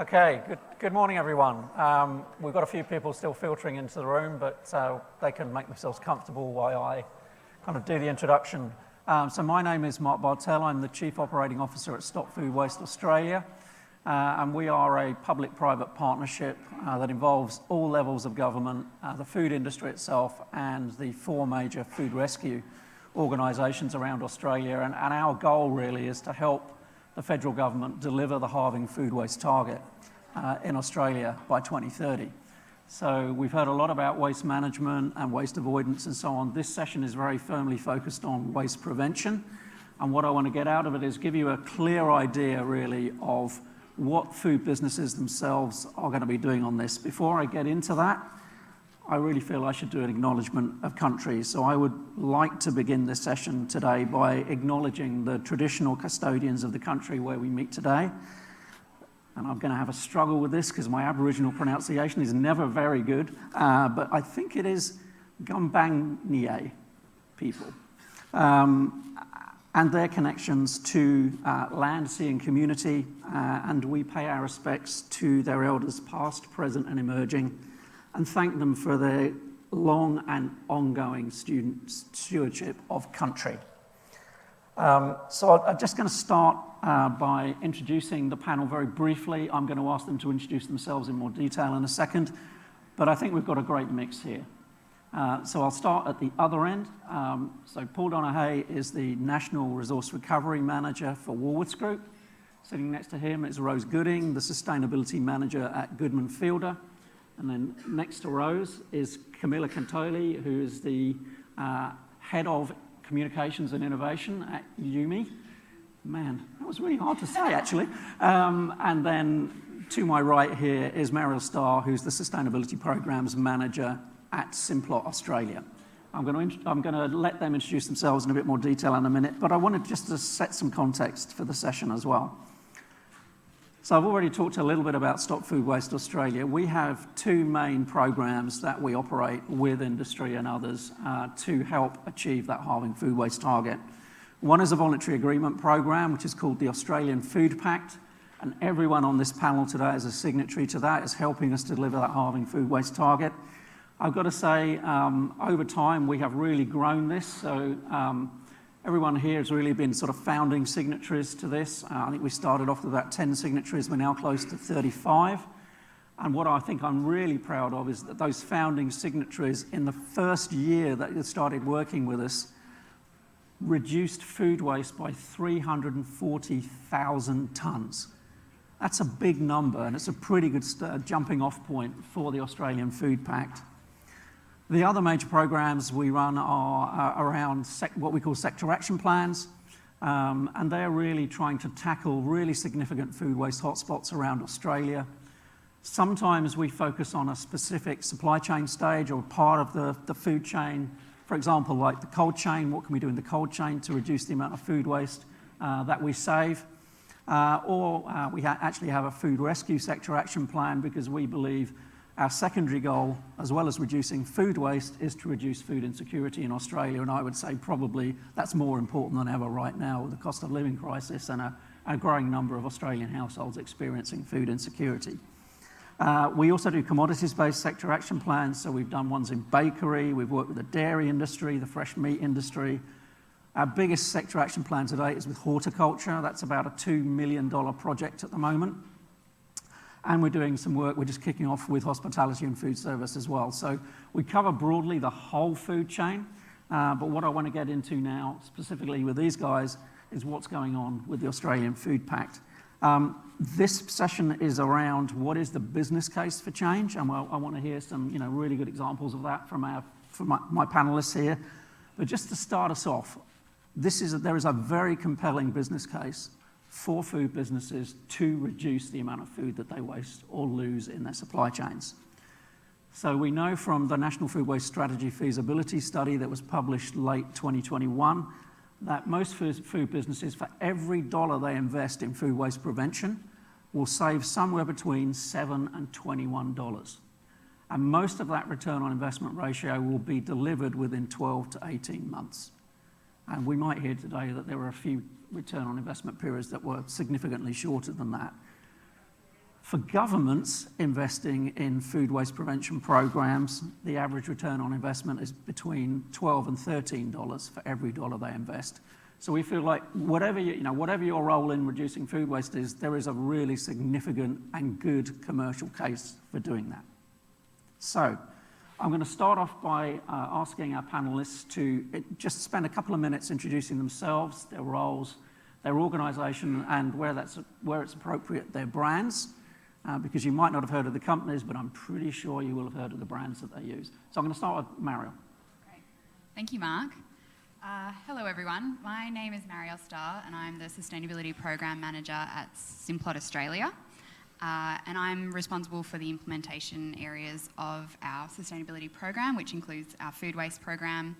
Okay, good morning, everyone. We've got a few people still filtering into the room, but they can make themselves comfortable while I kind of do the introduction. So my name is Mark Barthel. I'm the Chief Operating Officer at Stop Food Waste Australia, and we are a public-private partnership that involves all levels of government, the food industry itself, and the four major food rescue organisations around Australia. And our goal really is to help the federal government deliver the halving food waste target in Australia by 2030. So we've heard a lot about waste management and waste avoidance and so on. This session is very firmly focused on waste prevention. And what I want to get out of it is give you a clear idea really of what food businesses themselves are going to be doing on this. Before I get into that, I really feel I should do an acknowledgement of country. So I would like to begin this session today by acknowledging the traditional custodians of the country where we meet today. And I'm going to have a struggle with this because my Aboriginal pronunciation is never very good, but I think it is Gumbaynggirr people. And their connections to land, sea and community, and we pay our respects to their elders past, present and emerging, and thank them for their long and ongoing stewardship of country. So I'm just going to start by introducing the panel very briefly. I'm going to ask them to introduce themselves in more detail in a second, but I think we've got a great mix here. So I'll start at the other end. So Paul Donaghy is the National Resource Recovery Manager for Woolworths Group. Sitting next to him is Rose Gooding, the Sustainability Manager at Goodman Fielder. And then next to Rose is Camila Cantoli, who is the Head of Communications and Innovation at YUME. Man, that was really hard to say, actually. And then to my right here is Mariel Starr, who's the Sustainability Programs Manager at Simplot Australia. I'm going to let them introduce themselves in a bit more detail in a minute, but I wanted just to set some context for the session as well. So I've already talked a little bit about Stop Food Waste Australia. We have two main programs that we operate with industry and others to help achieve that halving food waste target. One is a voluntary agreement program, which is called the Australian Food Pact, and everyone on this panel today is a signatory to that, is helping us deliver that halving food waste target. I've got to say, over time, we have really grown this. So everyone here has really been sort of founding signatories to this. I think we started off with about 10 signatories. We're now close to 35. And what I think I'm really proud of is that those founding signatories, in the first year that they started working with us, reduced food waste by 340,000 tonnes. That's a big number, and it's a pretty good jumping off point for the Australian Food Pact. The other major programs we run are around what we call sector action plans, and they're really trying to tackle really significant food waste hotspots around Australia. Sometimes we focus on a specific supply chain stage or part of the food chain. For example, like the cold chain, what can we do in the cold chain to reduce the amount of food waste that we save? Or we actually have a food rescue sector action plan because we believe our secondary goal, as well as reducing food waste, is to reduce food insecurity in Australia. And I would say probably that's more important than ever right now with the cost of living crisis and a growing number of Australian households experiencing food insecurity. We also do commodities-based sector action plans. So we've done ones in bakery, we've worked with the dairy industry, the fresh meat industry. Our biggest sector action plan today is with horticulture. That's about a $2 million project at the moment. And we're doing some work, we're just kicking off with hospitality and food service as well. So we cover broadly the whole food chain, but what I want to get into now, specifically with these guys, is what's going on with the Australian Food Pact. This session is around what is the business case for change, and I want to hear some really good examples of that from my panelists here. But just to start us off, there is a very compelling business case for food businesses to reduce the amount of food that they waste or lose in their supply chains. So we know from the National Food Waste Strategy feasibility study that was published late 2021 that most food businesses, for every dollar they invest in food waste prevention, will save somewhere between $7 and $21. And most of that return on investment ratio will be delivered within 12 to 18 months. And we might hear today that there were a few return on investment periods that were significantly shorter than that. For governments investing in food waste prevention programs, the average return on investment is between $12 and $13 for every dollar they invest. So we feel like whatever your role in reducing food waste is, there is a really significant and good commercial case for doing that. So I'm going to start off by asking our panelists to just spend a couple of minutes introducing themselves, their roles, their organisation, and where it's appropriate, their brands. Because you might not have heard of the companies, but I'm pretty sure you will have heard of the brands that they use. So I'm going to start with Mariel. Great. Thank you, Mark. Hello, everyone. My name is Mariel Starr, and I'm the Sustainability Program Manager at Simplot Australia. And I'm responsible for the implementation areas of our sustainability program, which includes our food waste program,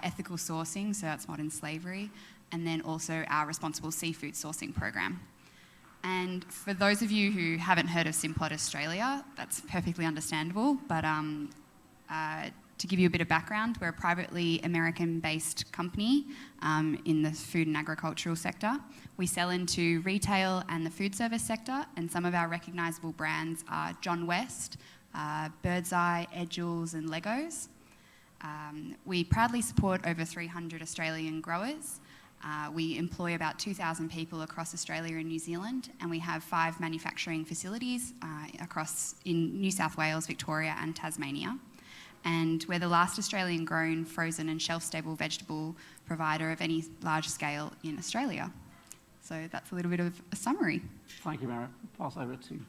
ethical sourcing, so that's modern slavery, and then also our responsible seafood sourcing program. And for those of you who haven't heard of Simplot Australia, that's perfectly understandable, but to give you a bit of background, we're a privately American-based company in the food and agricultural sector. We sell into retail and the food service sector, and some of our recognisable brands are John West, Birdseye, Edgels and Legos. We proudly support over 300 Australian growers. We employ about 2,000 people across Australia and New Zealand, and we have 5 manufacturing facilities in New South Wales, Victoria and Tasmania. And we're the last Australian-grown, frozen and shelf-stable vegetable provider of any large scale in Australia. So that's a little bit of a summary. Thank you, Mariel. Pass over to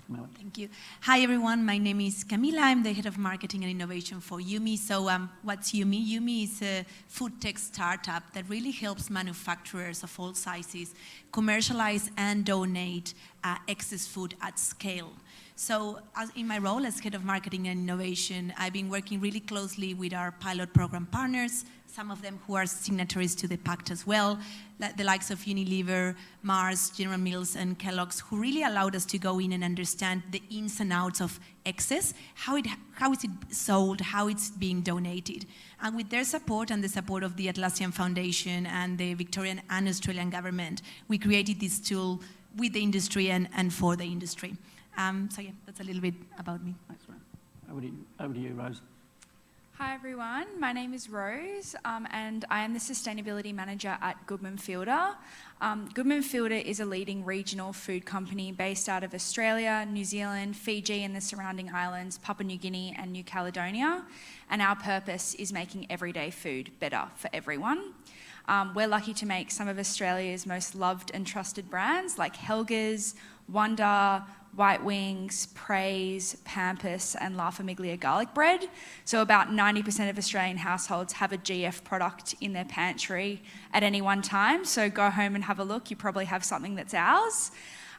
Camila. Thank you. Hi, everyone. My name is Camila. I'm the Head of Marketing and Innovation for YUME. So what's YUME? YUME is a food tech startup that really helps manufacturers of all sizes commercialize and donate excess food at scale. So in my role as Head of Marketing and Innovation, I've been working really closely with our pilot program partners, some of them who are signatories to the Pact as well, the likes of Unilever, Mars, General Mills, and Kellogg's, who really allowed us to go in and understand the ins and outs of excess, how is it sold, how it's being donated. And with their support and the support of the Atlassian Foundation and the Victorian and Australian government, we created this tool with the industry and for the industry. So yeah, that's a little bit about me. Thanks, man. Over to you, Rose. Hi everyone, my name is Rose and I am the Sustainability Manager at Goodman Fielder. Goodman Fielder is a leading regional food company based out of Australia, New Zealand, Fiji and the surrounding islands, Papua New Guinea and New Caledonia. And our purpose is making everyday food better for everyone. We're lucky to make some of Australia's most loved and trusted brands like Helga's, Wonder, White Wings, Praise, Pampus and La Famiglia garlic bread. So about 90% of Australian households have a GF product in their pantry at any one time. So go home and have a look, you probably have something that's ours.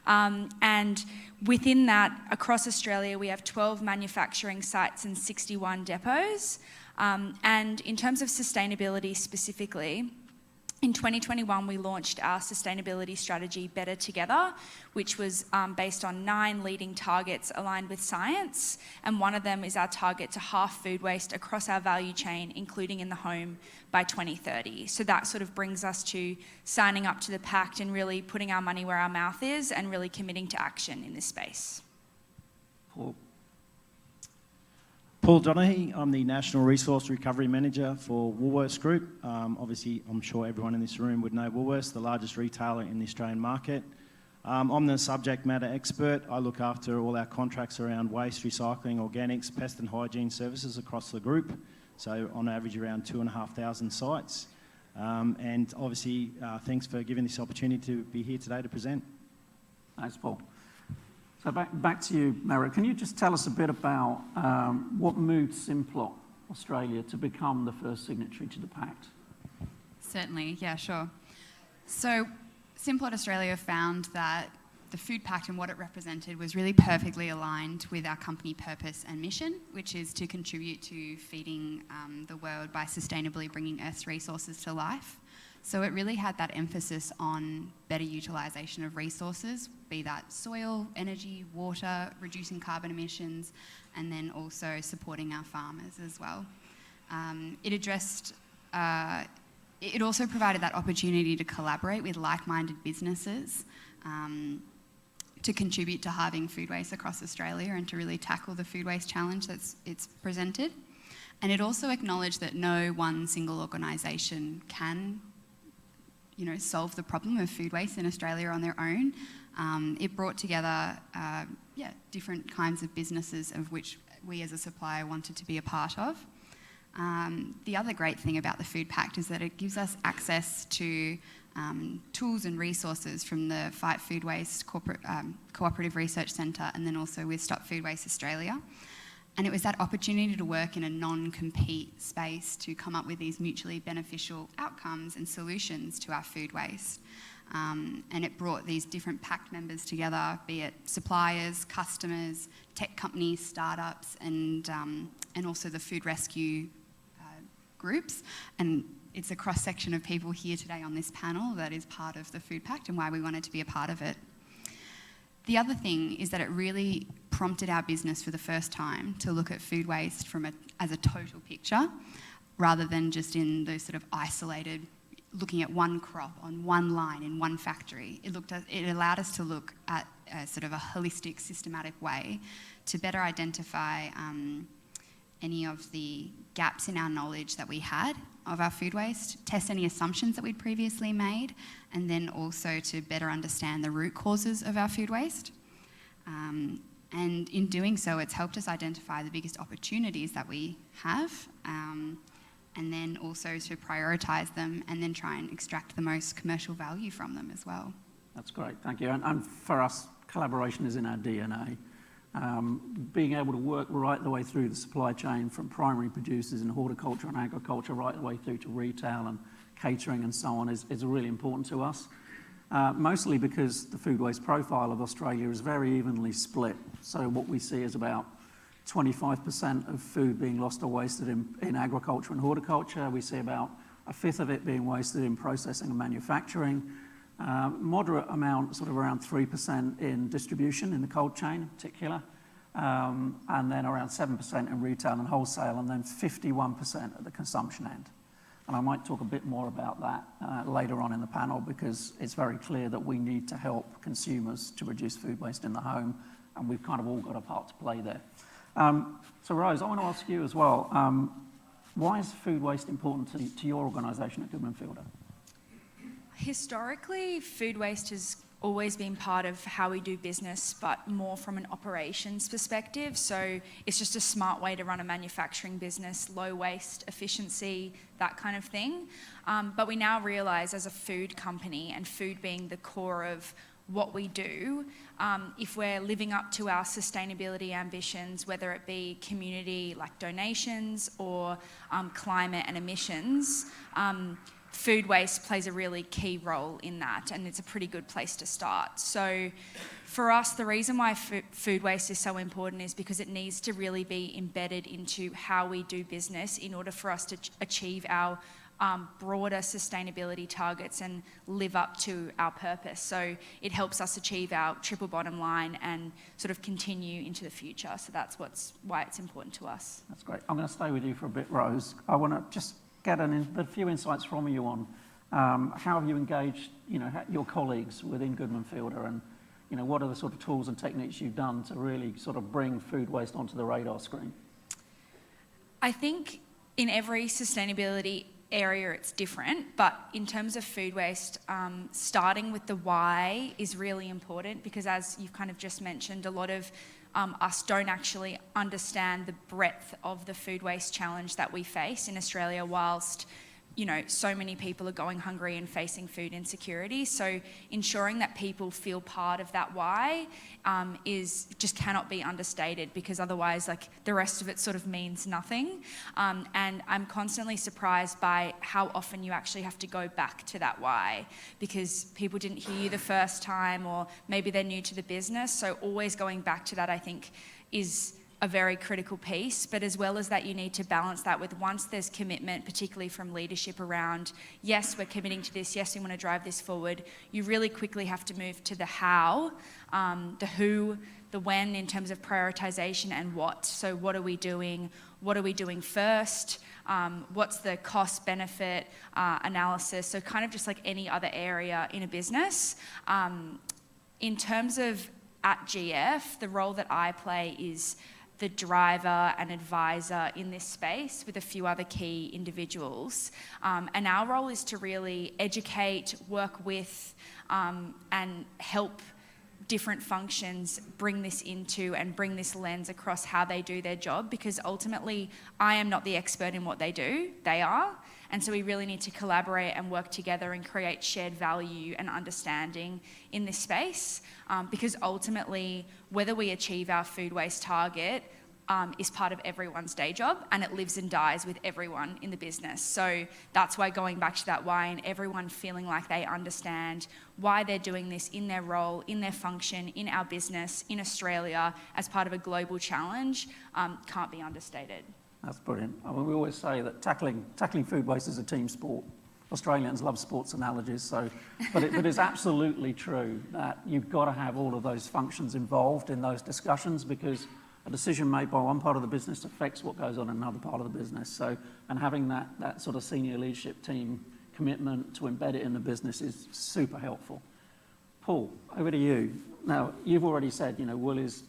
And within that, across Australia, we have 12 manufacturing sites and 61 depots. And in terms of sustainability specifically, in 2021, we launched our sustainability strategy, Better Together, which was based on 9 leading targets aligned with science. And one of them is our target to halve food waste across our value chain, including in the home, by 2030. So that sort of brings us to signing up to the Pact and really putting our money where our mouth is and really committing to action in this space. Paul Donaghy, I'm the National Resource Recovery Manager for Woolworths Group. Obviously, I'm sure everyone in this room would know Woolworths, the largest retailer in the Australian market. I'm the subject matter expert. I look after all our contracts around waste, recycling, organics, pest and hygiene services across the group. So on average around 2,500 sites. And obviously, thanks for giving this opportunity to be here today to present. Thanks, Paul. So back to you, Mariel. Can you just tell us a bit about what moved Simplot Australia to become the first signatory to the Pact? Certainly, yeah, sure. So Simplot Australia found that the Food Pact and what it represented was really perfectly aligned with our company purpose and mission, which is to contribute to feeding the world by sustainably bringing Earth's resources to life. So it really had that emphasis on better utilisation of resources, be that soil, energy, water, reducing carbon emissions, and then also supporting our farmers as well. It also provided that opportunity to collaborate with like-minded businesses to contribute to halving food waste across Australia and to really tackle the food waste challenge it's presented. And it also acknowledged that no one single organisation can, solve the problem of food waste in Australia on their own. It brought together, different kinds of businesses of which we as a supplier wanted to be a part of. The other great thing about the Food Pact is that it gives us access to tools and resources from the Fight Food Waste Cooperative Research Centre, and then also with Stop Food Waste Australia. And it was that opportunity to work in a non-compete space to come up with these mutually beneficial outcomes and solutions to our food waste. And it brought these different Pact members together, be it suppliers, customers, tech companies, startups, and also the food rescue groups. And it's a cross-section of people here today on this panel that is part of the Food Pact and why we wanted to be a part of it. The other thing is that it really prompted our business for the first time to look at food waste as a total picture, rather than just in those sort of isolated, looking at one crop on one line in one factory. It allowed us to look at a sort of a holistic, systematic way to better identify any of the gaps in our knowledge that we had of our food waste, test any assumptions that we'd previously made, and then also to better understand the root causes of our food waste. And in doing so, it's helped us identify the biggest opportunities that we have, and then also to prioritise them and then try and extract the most commercial value from them as well. That's great, thank you. And for us, collaboration is in our DNA. Being able to work right the way through the supply chain from primary producers in horticulture and agriculture right the way through to retail and catering and so on is really important to us. Mostly because the food waste profile of Australia is very evenly split. So what we see is about 25% of food being lost or wasted in agriculture and horticulture. We see about a fifth of it being wasted in processing and manufacturing. Moderate amount, sort of around 3% in distribution in the cold chain in particular, and then around 7% in retail and wholesale, and then 51% at the consumption end. And I might talk a bit more about that later on in the panel, because it's very clear that we need to help consumers to reduce food waste in the home, and we've kind of all got a part to play there. So Rose, I want to ask you as well, why is food waste important to your organisation at Goodman Fielder? Historically, food waste has always been part of how we do business, but more from an operations perspective. So it's just a smart way to run a manufacturing business, low waste, efficiency, that kind of thing. But we now realise as a food company, and food being the core of what we do, if we're living up to our sustainability ambitions, whether it be community like donations or climate and emissions, food waste plays a really key role in that, and it's a pretty good place to start. So for us, the reason why food waste is so important is because it needs to really be embedded into how we do business in order for us to achieve our broader sustainability targets and live up to our purpose. So it helps us achieve our triple bottom line and sort of continue into the future. So that's why it's important to us. That's great. I'm going to stay with you for a bit, Rose. I want to just get a few insights from you on how have you engaged, your colleagues within Goodman Fielder, and what are the sort of tools and techniques you've done to really sort of bring food waste onto the radar screen? I think in every sustainability area it's different, but in terms of food waste, starting with the why is really important, because as you've kind of just mentioned, a lot of us don't actually understand the breadth of the food waste challenge that we face in Australia, whilst so many people are going hungry and facing food insecurity. So ensuring that people feel part of that why just cannot be understated, because otherwise the rest of it sort of means nothing. And I'm constantly surprised by how often you actually have to go back to that why, because people didn't hear you the first time, or maybe they're new to the business. So always going back to that, I think, is a very critical piece. But as well as that, you need to balance that with, once there's commitment, particularly from leadership around, yes, we're committing to this, yes, we want to drive this forward, you really quickly have to move to the how, the who, the when, in terms of prioritization and what. So what are we doing? What are we doing first? What's the cost benefit analysis? So kind of just like any other area in a business. In terms of at GF, the role that I play is the driver and advisor in this space with a few other key individuals. And our role is to really educate, work with, and help different functions bring this into and bring this lens across how they do their job, because ultimately I am not the expert in what they do, they are. And so we really need to collaborate and work together and create shared value and understanding in this space, because ultimately whether we achieve our food waste target is part of everyone's day job, and it lives and dies with everyone in the business. So that's why going back to that why, and everyone feeling like they understand why they're doing this in their role, in their function, in our business, in Australia, as part of a global challenge, can't be understated. That's brilliant. I mean, we always say that tackling food waste is a team sport. Australians love sports analogies, so, but it's absolutely true that you've got to have all of those functions involved in those discussions, because a decision made by one part of the business affects what goes on in another part of the business. So, and having that sort of senior leadership team commitment to embed it in the business is super helpful. Paul, over to you. Now, you've already said, Wool is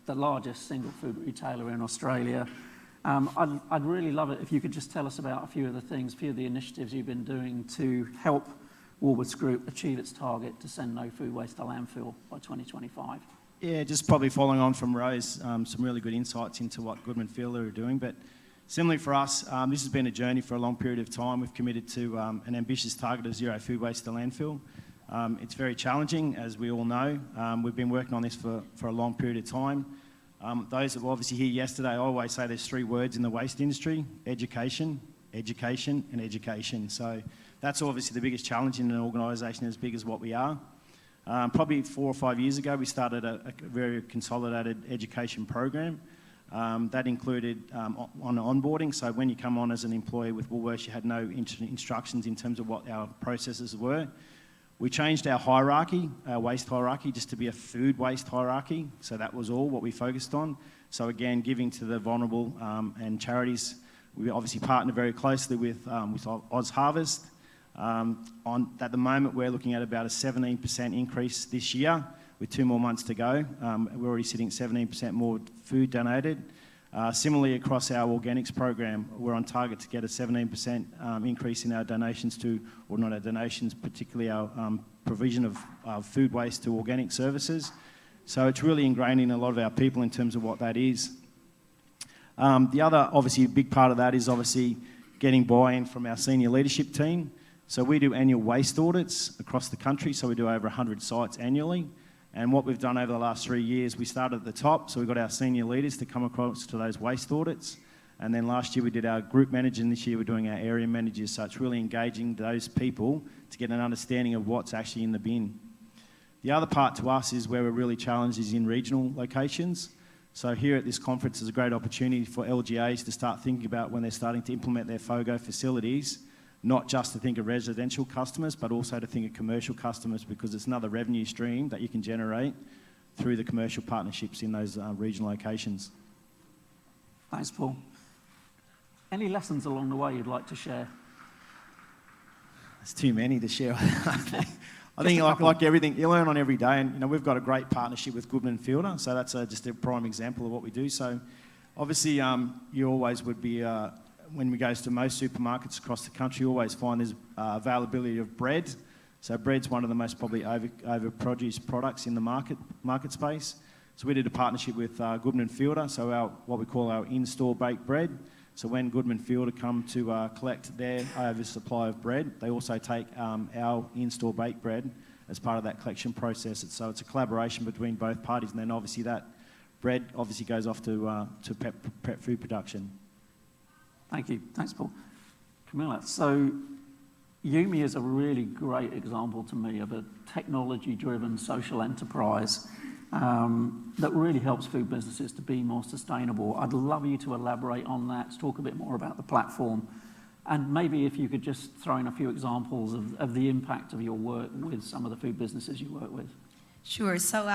the largest single food retailer in Australia. I'd really love it if you could just tell us about a few of the initiatives you've been doing to help Woolworths Group achieve its target to send no food waste to landfill by 2025. Yeah, just probably following on from Rose, some really good insights into what Goodman Fielder are doing. But similarly for us, this has been a journey for a long period of time. We've committed to an ambitious target of zero food waste to landfill. It's very challenging, as we all know. We've been working on this for a long period of time. Those that were obviously here yesterday, I always say there's 3 words in the waste industry: education, education, and education. So that's obviously the biggest challenge in an organisation as big as what we are. Probably 4 or 5 years ago, we started a very consolidated education program. That included on onboarding. So when you come on as an employee with Woolworths, you had no instructions in terms of what our processes were. We changed our hierarchy, our waste hierarchy, just to be a food waste hierarchy. So that was all what we focused on. So again, giving to the vulnerable and charities. We obviously partner very closely with Oz Harvest. At the moment, we're looking at about a 17% increase this year, with 2 more months to go. We're already sitting at 17% more food donated. Similarly, across our organics program, we're on target to get a 17% increase in our donations or not our donations, particularly our provision of food waste to organic services. So it's really ingrained in a lot of our people in terms of what that is. The other, obviously, big part of that is obviously getting buy-in from our senior leadership team. So we do annual waste audits across the country, so we do over 100 sites annually. And what we've done over the last 3 years, we started at the top, so we got our senior leaders to come across to those waste audits. And then last year we did our group managers, and this year we're doing our area managers. So it's really engaging those people to get an understanding of what's actually in the bin. The other part to us is where we're really challenged is in regional locations. So here at this conference is a great opportunity for LGAs to start thinking about when they're starting to implement their FOGO facilities, not just to think of residential customers, but also to think of commercial customers, because it's another revenue stream that you can generate through the commercial partnerships in those regional locations. Thanks, Paul. Any lessons along the way you'd like to share? There's too many to share. I think like everything, you learn on every day, and we've got a great partnership with Goodman Fielder, so that's just a prime example of what we do. So obviously you always would be... when we go to most supermarkets across the country, you always find there's availability of bread. So bread's one of the most probably overproduced products in the market space. So we did a partnership with Goodman Fielder, so what we call our in-store baked bread. So when Goodman Fielder come to collect their oversupply of bread, they also take our in-store baked bread as part of that collection process. So it's a collaboration between both parties, and then obviously that bread obviously goes off to pet food production. Thank you. Thanks, Paul. Camila, so YUME is a really great example to me of a technology-driven social enterprise that really helps food businesses to be more sustainable. I'd love you to elaborate on that, to talk a bit more about the platform, and maybe if you could just throw in a few examples of the impact of your work with some of the food businesses you work with. Sure. So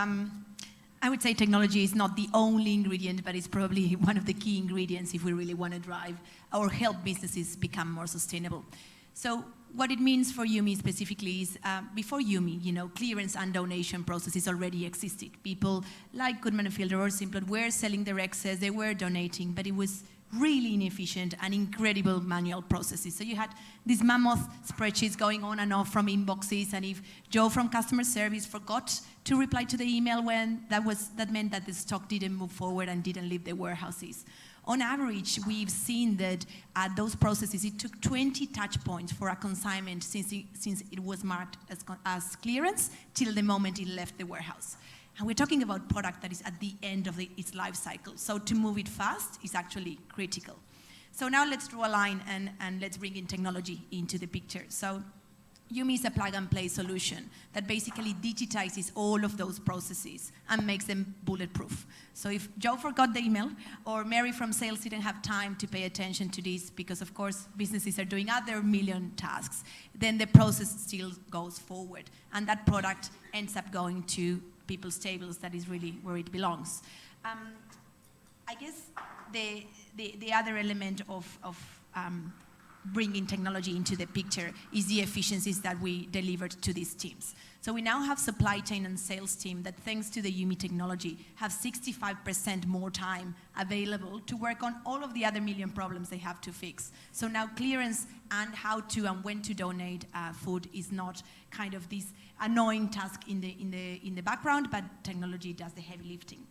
I would say technology is not the only ingredient, but it's probably one of the key ingredients if we really want to drive or help businesses become more sustainable. So what it means for YUME specifically is, before YUME, clearance and donation processes already existed. People like Goodman and Fielder or Simplot were selling their excess, they were donating, but it was really inefficient and incredible manual processes. So you had these mammoth spreadsheets going on and off from inboxes, and if Joe from customer service forgot to reply to the email when that meant that the stock didn't move forward and didn't leave the warehouses. On average, we've seen that those processes, it took 20 touch points for a consignment since it was marked as clearance till the moment it left the warehouse. And we're talking about product that is at the end of its life cycle. So to move it fast is actually critical. So now let's draw a line and let's bring in technology into the picture. So YUME is a plug-and-play solution that basically digitizes all of those processes and makes them bulletproof. So if Joe forgot the email, or Mary from sales didn't have time to pay attention to this because, of course, businesses are doing other million tasks, then the process still goes forward. And that product ends up going to people's tables. That is really where it belongs. I guess the other element of bringing technology into the picture is the efficiencies that we delivered to these teams. So we now have supply chain and sales team that, thanks to the YUME technology, have 65% more time available to work on all of the other million problems they have to fix. So now clearance and how to and when to donate food is not kind of this annoying task in the background, but technology does the heavy lifting.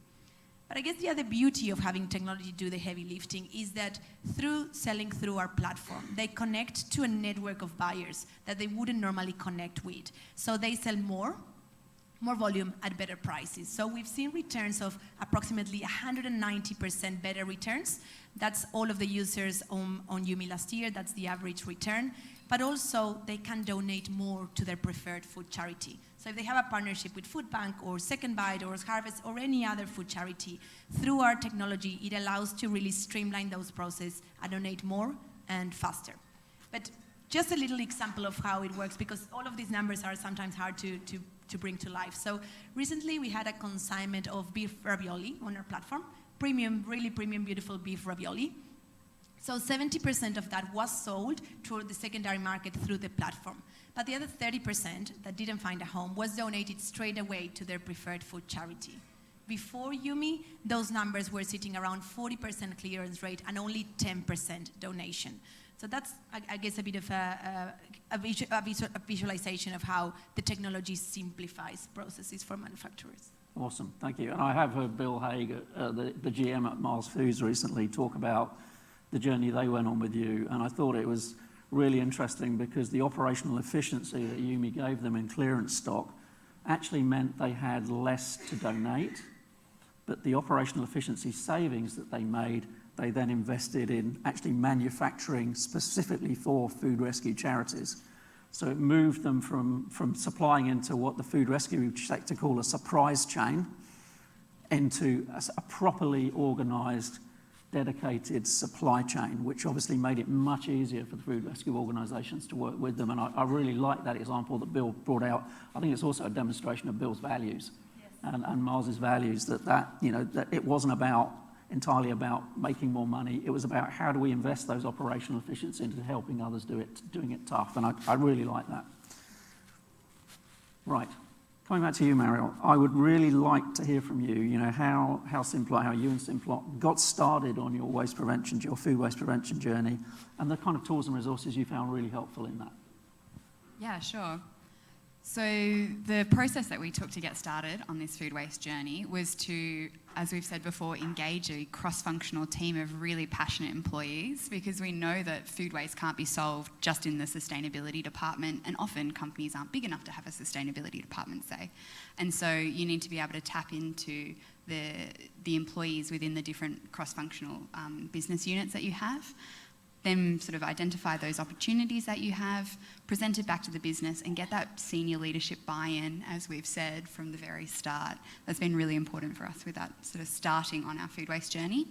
But I guess the other beauty of having technology do the heavy lifting is that through selling through our platform, they connect to a network of buyers that they wouldn't normally connect with. So they sell more volume at better prices. So we've seen returns of approximately 190% better returns. That's all of the users on YUME last year. That's the average return. But also, they can donate more to their preferred food charity. So if they have a partnership with Food Bank or Second Bite or Harvest or any other food charity, through our technology, it allows to really streamline those processes and donate more and faster. But just a little example of how it works, because all of these numbers are sometimes hard to bring to life. So recently, we had a consignment of beef ravioli on our platform. Premium, really premium, beautiful beef ravioli. So 70% of that was sold to the secondary market through the platform. But the other 30% that didn't find a home was donated straight away to their preferred food charity. Before YUME, those numbers were sitting around 40% clearance rate and only 10% donation. So that's, I guess, a bit of a visualization of how the technology simplifies processes for manufacturers. Awesome, thank you. And I have heard Bill Haig, the GM at Mars Foods, recently talk about the journey they went on with you, and I thought it was really interesting because the operational efficiency that YUME gave them in clearance stock actually meant they had less to donate, but the operational efficiency savings that they made, they then invested in actually manufacturing specifically for food rescue charities. So it moved them from supplying into what the food rescue sector call a surprise chain into a properly organised, dedicated supply chain, which obviously made it much easier for the food rescue organisations to work with them. And I really like that example that Bill brought out. I think it's also a demonstration of Bill's values. Yes. and Mars's values, that it wasn't entirely about making more money. It was about how do we invest those operational efficiencies into helping others doing it tough. And I really like that. Right. Coming back to you, Mariel, I would really like to hear from you, how Simplot, how you and Simplot got started on your food waste prevention journey, and the kind of tools and resources you found really helpful in that. Yeah, sure. So the process that we took to get started on this food waste journey was to, as we've said before, engage a cross-functional team of really passionate employees, because we know that food waste can't be solved just in the sustainability department, and often companies aren't big enough to have a sustainability department, say. And so you need to be able to tap into the employees within the different cross-functional business units that you have. Then sort of identify those opportunities that you have, present it back to the business, and get that senior leadership buy-in, as we've said from the very start. That's been really important for us with that sort of starting on our food waste journey.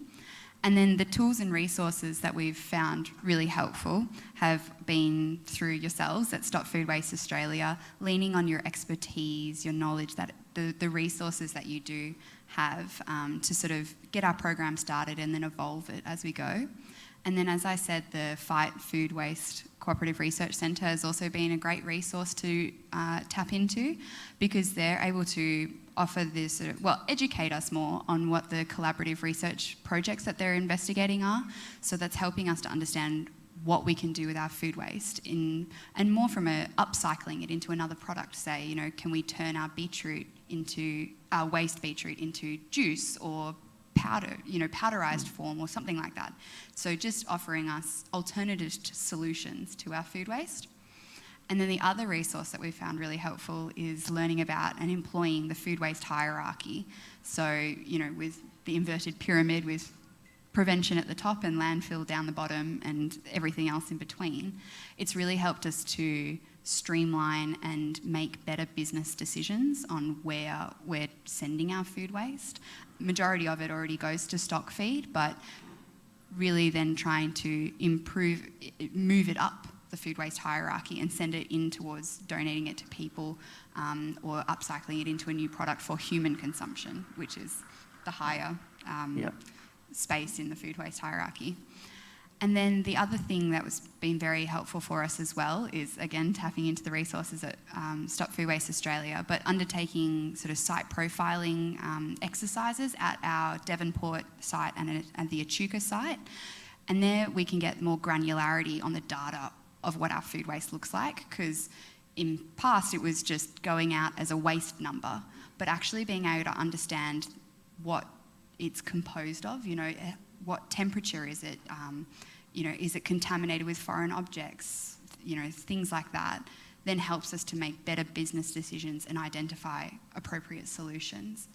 And then the tools and resources that we've found really helpful have been through yourselves at Stop Food Waste Australia, leaning on your expertise, your knowledge, that the resources that you do have to sort of get our program started and then evolve it as we go. And then, as I said, the Fight Food Waste Cooperative Research Centre has also been a great resource to tap into, because they're able to offer this, educate us more on what the collaborative research projects that they're investigating are. So that's helping us to understand what we can do with our food waste, and more from upcycling it into another product. Say, can we turn our our waste beetroot into juice or powder, powderized form or something like that. So just offering us alternative solutions to our food waste. And then the other resource that we found really helpful is learning about and employing the food waste hierarchy. So, with the inverted pyramid, with prevention at the top and landfill down the bottom and everything else in between, it's really helped us to streamline and make better business decisions on where we're sending our food waste. Majority of it already goes to stock feed, but really then trying to move it up the food waste hierarchy and send it in towards donating it to people, or upcycling it into a new product for human consumption, which is the higher space in the food waste hierarchy. And then the other thing that was been very helpful for us as well is, again, tapping into the resources at Stop Food Waste Australia, but undertaking sort of site profiling exercises at our Devonport site and the Echuca site. And there we can get more granularity on the data of what our food waste looks like, because in past it was just going out as a waste number, but actually being able to understand what it's composed of, what temperature is it, is it contaminated with foreign objects, things like that, then helps us to make better business decisions and identify appropriate solutions.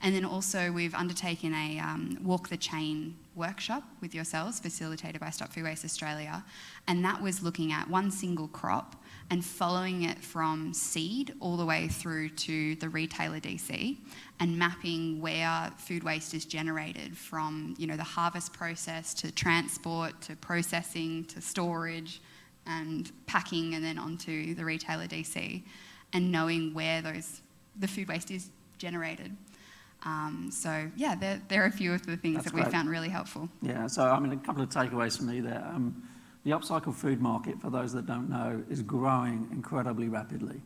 And then also we've undertaken a Walk the Chain workshop with yourselves, facilitated by Stop Food Waste Australia, and that was looking at one single crop and following it from seed all the way through to the retailer DC, and mapping where food waste is generated from, the harvest process to transport to processing to storage and packing, and then onto the retailer DC, and knowing where the food waste is generated. There are a few of the things that we found really helpful. Yeah, so a couple of takeaways for me there. The upcycled food market, for those that don't know, is growing incredibly rapidly.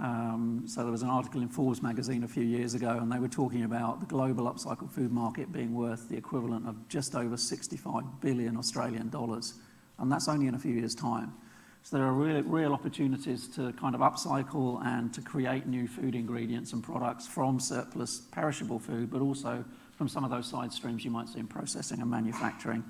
So there was an article in Forbes magazine a few years ago, and they were talking about the global upcycled food market being worth the equivalent of just over 65 billion Australian dollars, and that's only in a few years' time. So there are real opportunities to kind of upcycle and to create new food ingredients and products from surplus perishable food, but also from some of those side streams you might see in processing and manufacturing.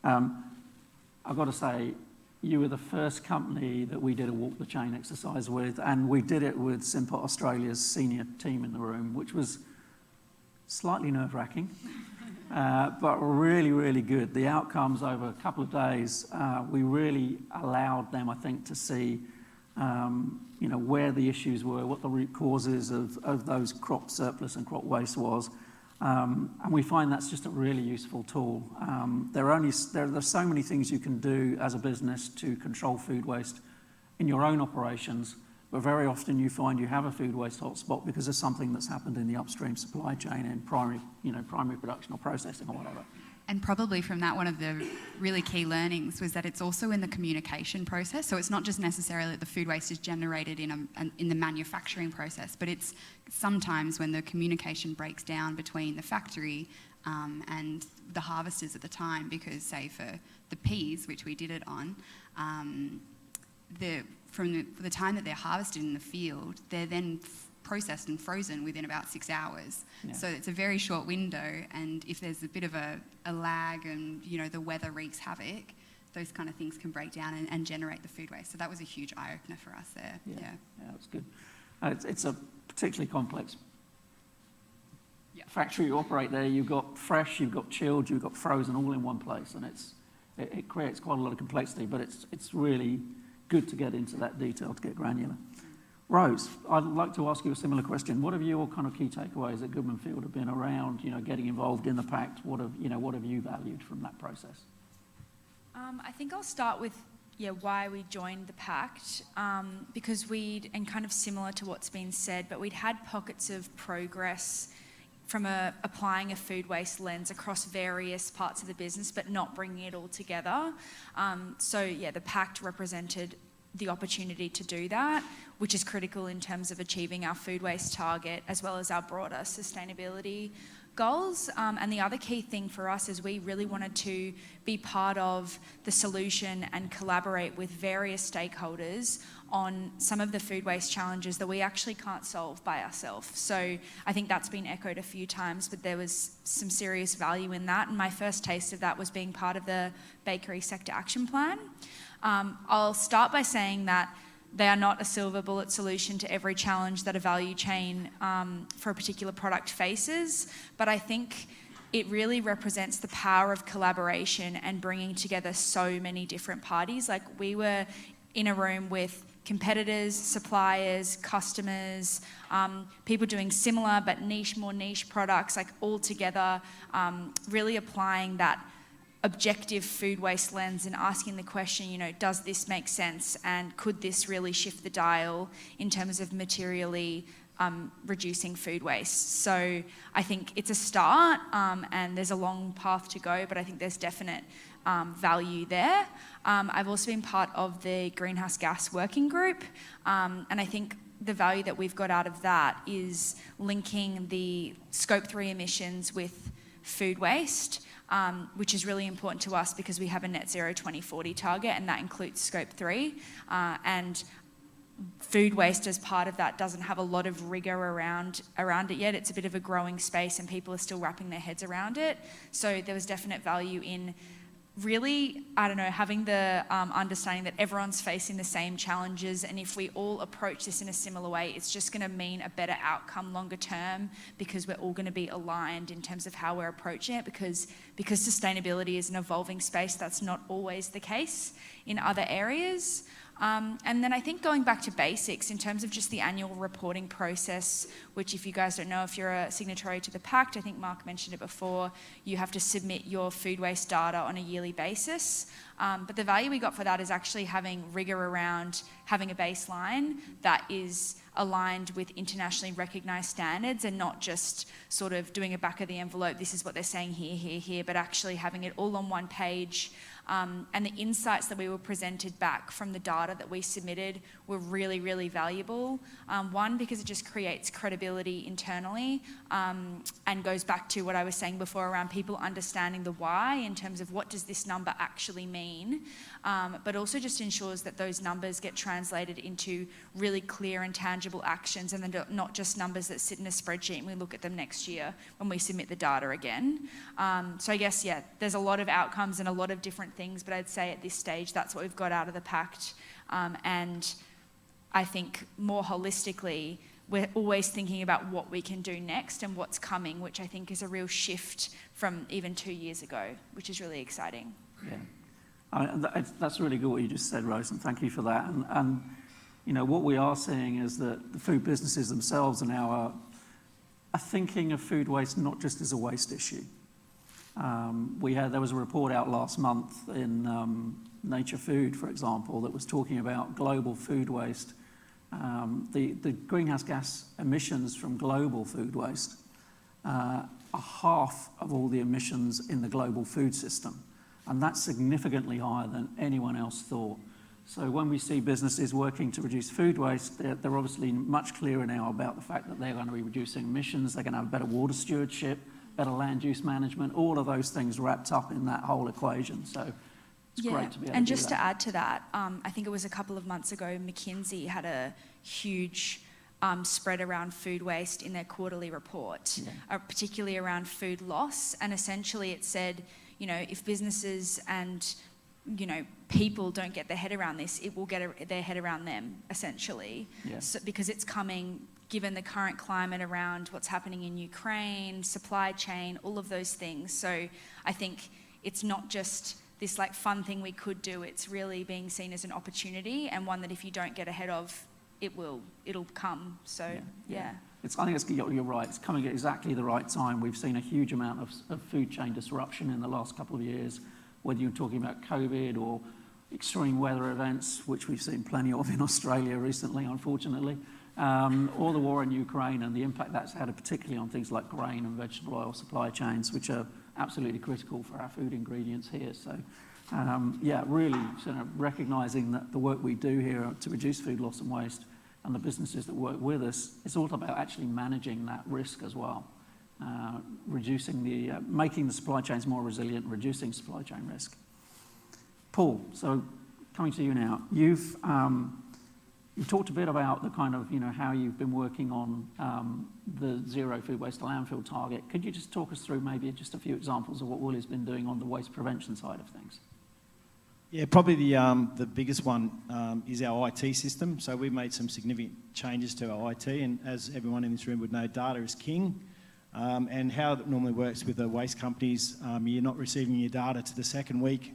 I've got to say, you were the first company that we did a walk the chain exercise with, and we did it with Simplot Australia's senior team in the room, which was slightly nerve-wracking, but really, really good. The outcomes over a couple of days, we really allowed them, I think, to see where the issues were, what the root causes of those crop surplus and crop waste was. And we find that's just a really useful tool. There are so many things you can do as a business to control food waste in your own operations, but very often you find you have a food waste hotspot because of something that's happened in the upstream supply chain in primary production or processing or whatever. And probably from that, one of the really key learnings was that it's also in the communication process. So it's not just necessarily that the food waste is generated in the manufacturing process, but it's sometimes when the communication breaks down between the factory and the harvesters at the time, because say for the peas, which we did it on, from the time that they're harvested in the field, they're then processed and frozen within about 6 hours. Yeah. So it's a very short window, and if there's a bit of a lag and the weather wreaks havoc, those kind of things can break down and generate the food waste. So that was a huge eye-opener for us there. Yeah, that's good. It's a particularly complex factory you operate there. You've got fresh, you've got chilled, you've got frozen all in one place, and it creates quite a lot of complexity, but it's really good to get into that detail, to get granular. Rose, I'd like to ask you a similar question. What have your kind of key takeaways at Goodman Field have been around, getting involved in the Pact? What have you valued from that process? I think I'll start with why we joined the Pact, because and kind of similar to what's been said, but we'd had pockets of progress applying a food waste lens across various parts of the business, but not bringing it all together. The Pact represented the opportunity to do that, which is critical in terms of achieving our food waste target as well as our broader sustainability goals. And the other key thing for us is we really wanted to be part of the solution and collaborate with various stakeholders on some of the food waste challenges that we actually can't solve by ourselves. So I think that's been echoed a few times, but there was some serious value in that. And my first taste of that was being part of the Bakery Sector Action Plan. I'll start by saying that they are not a silver bullet solution to every challenge that a value chain for a particular product faces, but I think it really represents the power of collaboration and bringing together so many different parties. Like, we were in a room with competitors, suppliers, customers, people doing similar but more niche products, like all together, really applying that objective food waste lens and asking the question, does this make sense, and could this really shift the dial in terms of materially reducing food waste? So I think it's a start, and there's a long path to go, but I think there's definite value there. I've also been part of the greenhouse gas working group, and I think the value that we've got out of that is linking the Scope 3 emissions with food waste, which is really important to us because we have a net zero 2040 target, and that includes Scope 3. And food waste as part of that doesn't have a lot of rigour around it yet. It's a bit of a growing space and people are still wrapping their heads around it. So there was definite value in really, having the understanding that everyone's facing the same challenges, and if we all approach this in a similar way, it's just going to mean a better outcome longer term, because we're all going to be aligned in terms of how we're approaching it, because sustainability is an evolving space. That's not always the case in other areas. And then I think going back to basics in terms of just the annual reporting process, which, if you guys don't know, if you're a signatory to the Pact, I think Mark mentioned it before, you have to submit your food waste data on a yearly basis. But the value we got for that is actually having rigour around having a baseline that is aligned with internationally recognised standards, and not just sort of doing a back of the envelope, this is what they're saying here, but actually having it all on one page. And the insights that we were presented back from the data that we submitted were really, really valuable. One, because it just creates credibility internally, and goes back to what I was saying before around people understanding the why in terms of what does this number actually mean, but also just ensures that those numbers get translated into really clear and tangible actions, and then not just numbers that sit in a spreadsheet and we look at them next year when we submit the data again. So I guess, there's a lot of outcomes and a lot of different things, but I'd say at this stage that's what we've got out of the Pact. And I think more holistically, we're always thinking about what we can do next and what's coming, which I think is a real shift from even 2 years ago, which is really exciting. Yeah, that's really good what you just said, Rose, and thank you for that. And what we are seeing is that the food businesses themselves are now are thinking of food waste not just as a waste issue. There was a report out last month in Nature Food, for example, that was talking about global food waste. The greenhouse gas emissions from global food waste are half of all the emissions in the global food system, and that's significantly higher than anyone else thought. So when we see businesses working to reduce food waste, they're obviously much clearer now about the fact that they're going to be reducing emissions, they're going to have better water stewardship, better land use management, all of those things wrapped up in that whole equation. So it's great to be able to do that. And just to add to that, I think it was a couple of months ago, McKinsey had a huge spread around food waste in their quarterly report, particularly around food loss. And essentially it said, if businesses and people don't get their head around this, it will get their head around them, essentially. So, because it's coming, given the current climate around what's happening in Ukraine, supply chain, all of those things. So I think it's not just this fun thing we could do, it's really being seen as an opportunity, and one that if you don't get ahead of, it'll come. So I think you're right, it's coming at exactly the right time. We've seen a huge amount of food chain disruption in the last couple of years, whether you're talking about COVID or extreme weather events, which we've seen plenty of in Australia recently, unfortunately. or the war in Ukraine and the impact that's had, particularly on things like grain and vegetable oil supply chains, which are absolutely critical for our food ingredients here. So, really sort of recognising that the work we do here to reduce food loss and waste and the businesses that work with us, it's all about actually managing that risk as well, making the supply chains more resilient, reducing supply chain risk. Paul, so coming to you now, you talked a bit about the kind of, how you've been working on the zero food waste to landfill target. Could you just talk us through maybe just a few examples of what Woolies been doing on the waste prevention side of things? Yeah, probably the biggest one is our IT system. So we've made some significant changes to our IT, and as everyone in this room would know, data is king. And how it normally works with the waste companies, you're not receiving your data to the second week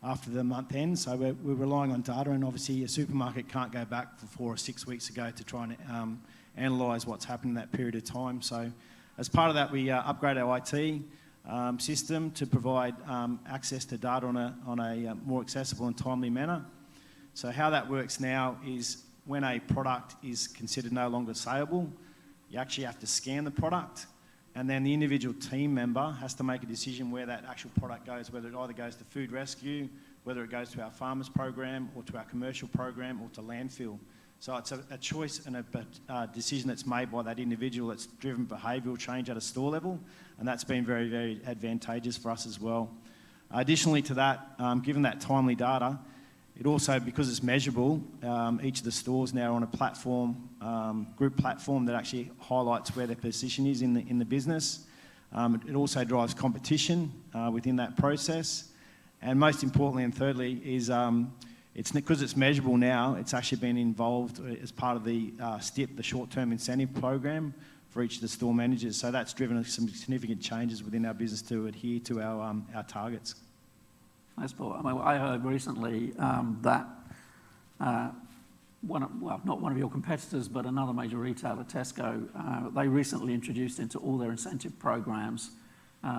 after the month ends, so we're relying on data, and obviously a supermarket can't go back for 4 or 6 weeks ago to try and analyse what's happened in that period of time. So as part of that, we upgrade our IT system to provide access to data on a more accessible and timely manner. So how that works now is when a product is considered no longer saleable, you actually have to scan the product, and then the individual team member has to make a decision where that actual product goes, whether it either goes to food rescue, whether it goes to our farmers program or to our commercial program or to landfill. So it's a choice and a decision that's made by that individual that's driven behavioural change at a store level, and that's been very, very advantageous for us as well. Additionally to that, given that timely data, it also, because it's measurable, each of the stores now are on a platform, group platform that actually highlights where their position is in the business. It also drives competition within that process. And most importantly and thirdly is because it's measurable now, it's actually been involved as part of the STIP, the short-term incentive program for each of the store managers. So that's driven some significant changes within our business to adhere to our targets. Thanks, Paul. I heard recently that not one of your competitors, but another major retailer, Tesco, they recently introduced into all their incentive programs,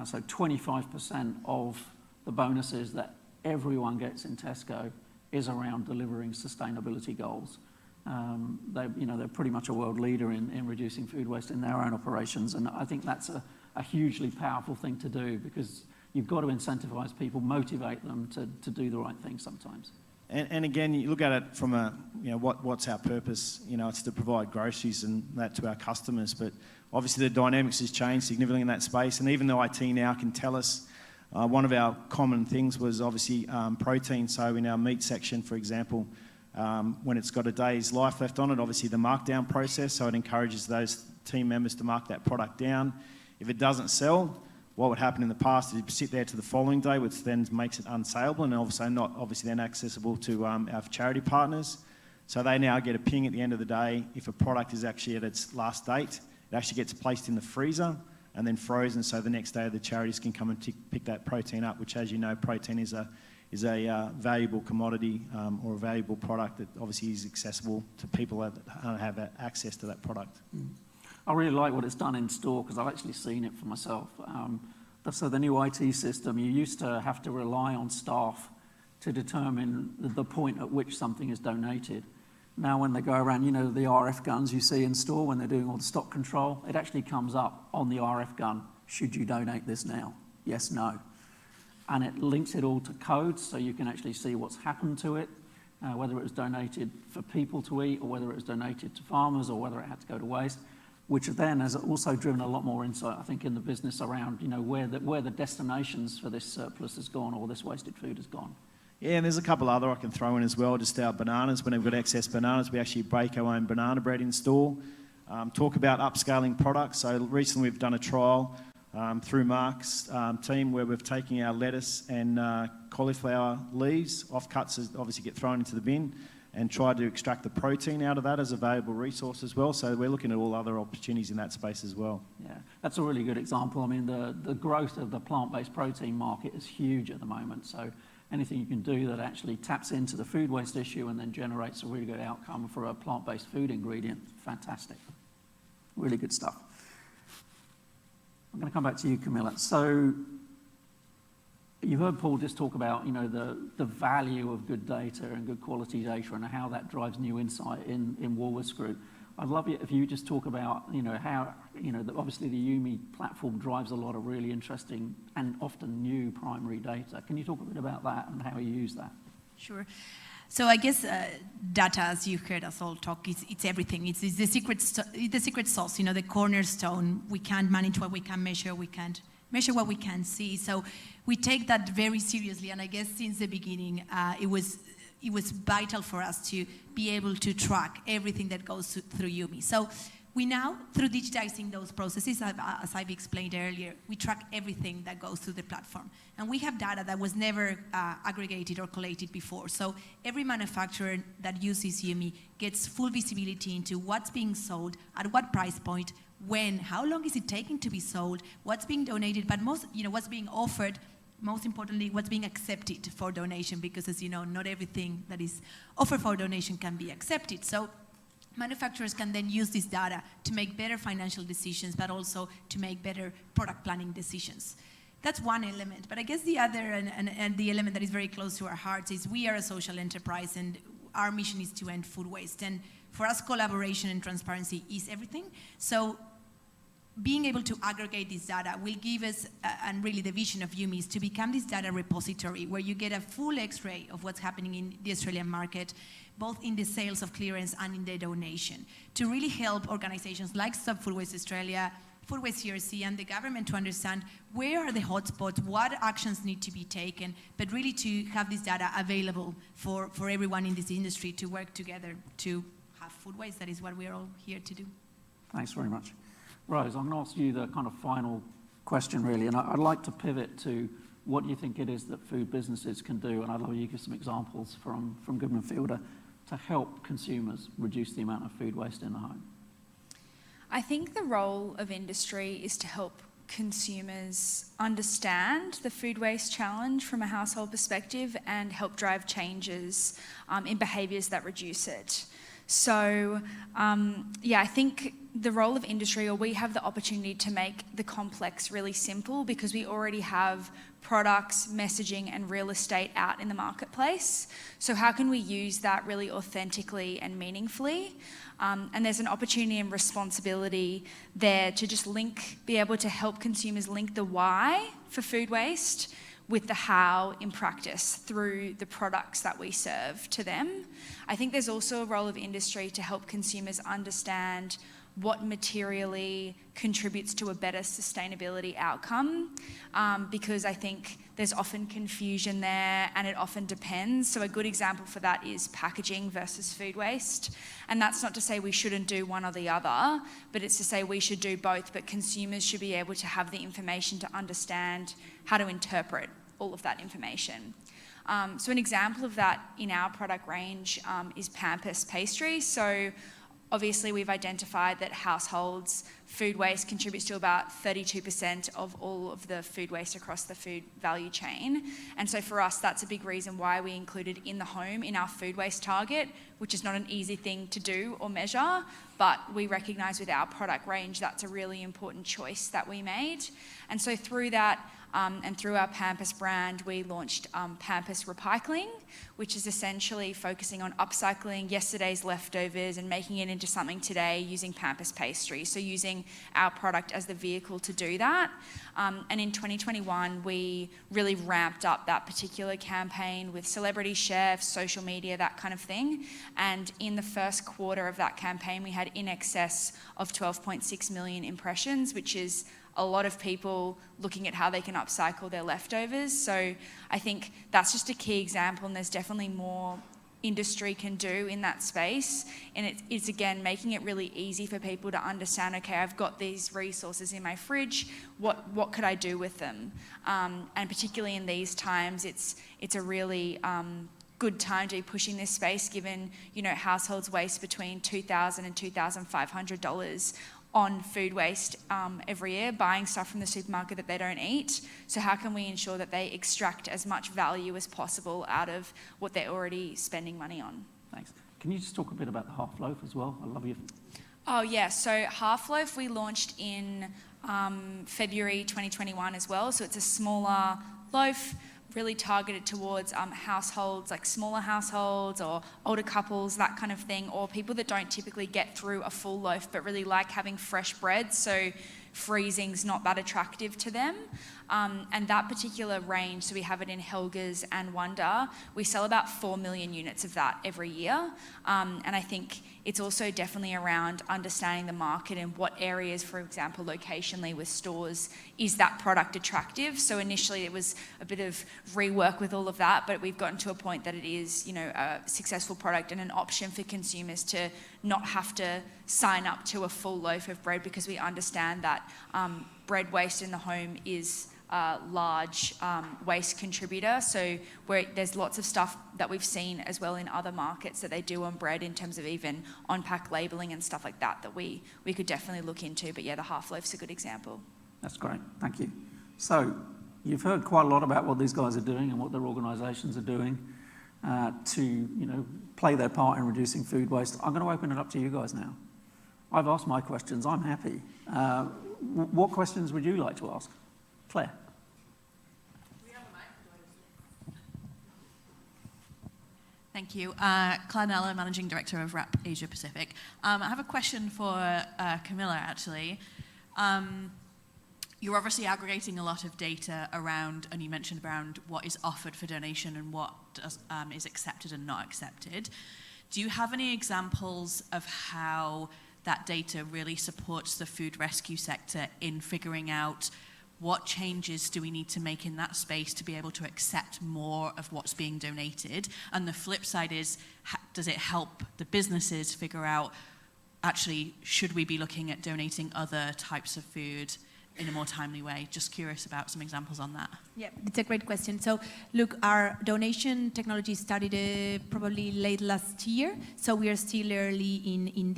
so 25% of the bonuses that everyone gets in Tesco is around delivering sustainability goals. They're pretty much a world leader in reducing food waste in their own operations, and I think that's a hugely powerful thing to do, because you've got to incentivise people, motivate them to do the right thing sometimes. And again, you look at it from what's our purpose? It's to provide groceries and that to our customers. But obviously the dynamics has changed significantly in that space. And even though IT now can tell us, one of our common things was obviously protein. So in our meat section, for example, when it's got a day's life left on it, obviously the markdown process. So it encourages those team members to mark that product down. If it doesn't sell, what would happen in the past is you'd sit there to the following day, which then makes it unsaleable and also not obviously then accessible to our charity partners. So they now get a ping at the end of the day. If a product is actually at its last date, it actually gets placed in the freezer and then frozen, so the next day the charities can come and pick that protein up, which, as you know, protein is a valuable commodity or a valuable product that obviously is accessible to people that don't have access to that product. I really like what it's done in store, because I've actually seen it for myself. So the new IT system, you used to have to rely on staff to determine the point at which something is donated. Now when they go around, the RF guns you see in store when they're doing all the stock control, it actually comes up on the RF gun, should you donate this now? Yes, no. And it links it all to codes, so you can actually see what's happened to it, whether it was donated for people to eat or whether it was donated to farmers or whether it had to go to waste, which then has also driven a lot more insight, I think, in the business around, where the destinations for this surplus has gone or this wasted food has gone. Yeah, and there's a couple other I can throw in as well, just our bananas. When we've got excess bananas, we actually bake our own banana bread in store. Talk about upscaling products. So recently we've done a trial through Mark's team where we've taken our lettuce and cauliflower leaves, offcuts obviously get thrown into the bin, and tried to extract the protein out of that as a valuable resource as well. So we're looking at all other opportunities in that space as well. Yeah, that's a really good example. I mean, the growth of the plant-based protein market is huge at the moment. So anything you can do that actually taps into the food waste issue and then generates a really good outcome for a plant-based food ingredient, fantastic. Really good stuff. I'm going to come back to you, Camila. So you've heard Paul just talk about, the value of good data and good quality data and how that drives new insight in Woolworths Group. I'd love it if you just talk about, how, obviously the YUME platform drives a lot of really interesting and often new primary data. Can you talk a bit about that and how you use that? Sure. So I guess data, as you heard us all talk, it's everything. It's the secret sauce, the cornerstone. We can't manage what we can measure. We can't measure what we can see. So we take that very seriously. And I guess since the beginning, it was vital for us to be able to track everything that goes through YUME. So we now, through digitizing those processes, as I've explained earlier, we track everything that goes through the platform. And we have data that was never aggregated or collated before. So every manufacturer that uses YUME gets full visibility into what's being sold, at what price point, when, how long is it taking to be sold, what's being donated, but what's being offered, most importantly, what's being accepted for donation, because as you know, not everything that is offered for donation can be accepted. So manufacturers can then use this data to make better financial decisions, but also to make better product planning decisions. That's one element. But I guess the other, and the element that is very close to our hearts, is we are a social enterprise, and our mission is to end food waste. And for us, collaboration and transparency is everything. So being able to aggregate this data will give us, and really the vision of YUME is to become this data repository where you get a full X-ray of what's happening in the Australian market, both in the sales of clearance and in the donation, to really help organizations like Stop Food Waste Australia, Food Waste CRC, and the government to understand where are the hotspots, what actions need to be taken, but really to have this data available for everyone in this industry to work together to have food waste. That is what we're all here to do. Thanks very much. Rose, I'm going to ask you the kind of final question, really, and I'd like to pivot to what do you think it is that food businesses can do, and I'd love you to give some examples from Goodman Fielder to help consumers reduce the amount of food waste in the home. I think the role of industry is to help consumers understand the food waste challenge from a household perspective and help drive changes in behaviours that reduce it. So, I think the role of industry, or we have the opportunity to make the complex really simple because we already have products, messaging and real estate out in the marketplace. So how can we use that really authentically and meaningfully? And there's an opportunity and responsibility there to just be able to help consumers link the why for food waste with the how in practice through the products that we serve to them. I think there's also a role of industry to help consumers understand what materially contributes to a better sustainability outcome, because I think there's often confusion there and it often depends. So a good example for that is packaging versus food waste. And that's not to say we shouldn't do one or the other, but it's to say we should do both, but consumers should be able to have the information to understand how to interpret all of that information. So an example of that in our product range is Pampas pastry. So obviously we've identified that households' food waste contributes to about 32% of all of the food waste across the food value chain. And so for us, that's a big reason why we included in the home in our food waste target, which is not an easy thing to do or measure, but we recognise with our product range, that's a really important choice that we made. And so through that, and through our Pampas brand, we launched Pampas Recycling, which is essentially focusing on upcycling yesterday's leftovers and making it into something today using Pampas pastry. So using our product as the vehicle to do that. And in 2021, we really ramped up that particular campaign with celebrity chefs, social media, that kind of thing. And in the first quarter of that campaign, we had in excess of 12.6 million impressions, which is a lot of people looking at how they can upcycle their leftovers. So I think that's just a key example, and there's definitely more industry can do in that space. And it's again, making it really easy for people to understand, okay, I've got these resources in my fridge, what could I do with them? And particularly in these times, it's a really good time to be pushing this space, given, households waste between $2,000 and $2,500 on food waste every year, buying stuff from the supermarket that they don't eat. So how can we ensure that they extract as much value as possible out of what they're already spending money on? Thanks. Can you just talk a bit about the half loaf as well? I love you. Oh yeah, so half loaf we launched in February 2021 as well. So it's a smaller loaf, really targeted towards households, like smaller households or older couples, that kind of thing, or people that don't typically get through a full loaf but really like having fresh bread, so freezing's not that attractive to them. And that particular range, so we have it in Helga's and Wonder, we sell about 4 million units of that every year. And I think it's also definitely around understanding the market and what areas, for example, locationally with stores, is that product attractive? So initially it was a bit of rework with all of that, but we've gotten to a point that it is, a successful product and an option for consumers to not have to sign up to a full loaf of bread, because we understand that bread waste in the home is a large waste contributor. So there's lots of stuff that we've seen as well in other markets that they do on bread in terms of even on-pack labelling and stuff like that we could definitely look into. But yeah, the half loaf's a good example. That's great, thank you. So you've heard quite a lot about what these guys are doing and what their organisations are doing to play their part in reducing food waste. I'm going to open it up to you guys now. I've asked my questions, I'm happy. What questions would you like to ask? Claire. Thank you. Claire Nella, Managing Director of RAP Asia Pacific. I have a question for Camila, actually. You're obviously aggregating a lot of data around, and you mentioned around what is offered for donation and what is accepted and not accepted. Do you have any examples of how that data really supports the food rescue sector in figuring out what changes do we need to make in that space to be able to accept more of what's being donated? And the flip side is, does it help the businesses figure out, actually, should we be looking at donating other types of food in a more timely way? Just curious about some examples on that. Yeah, it's a great question. So look, our donation technology started probably late last year, so we are still early in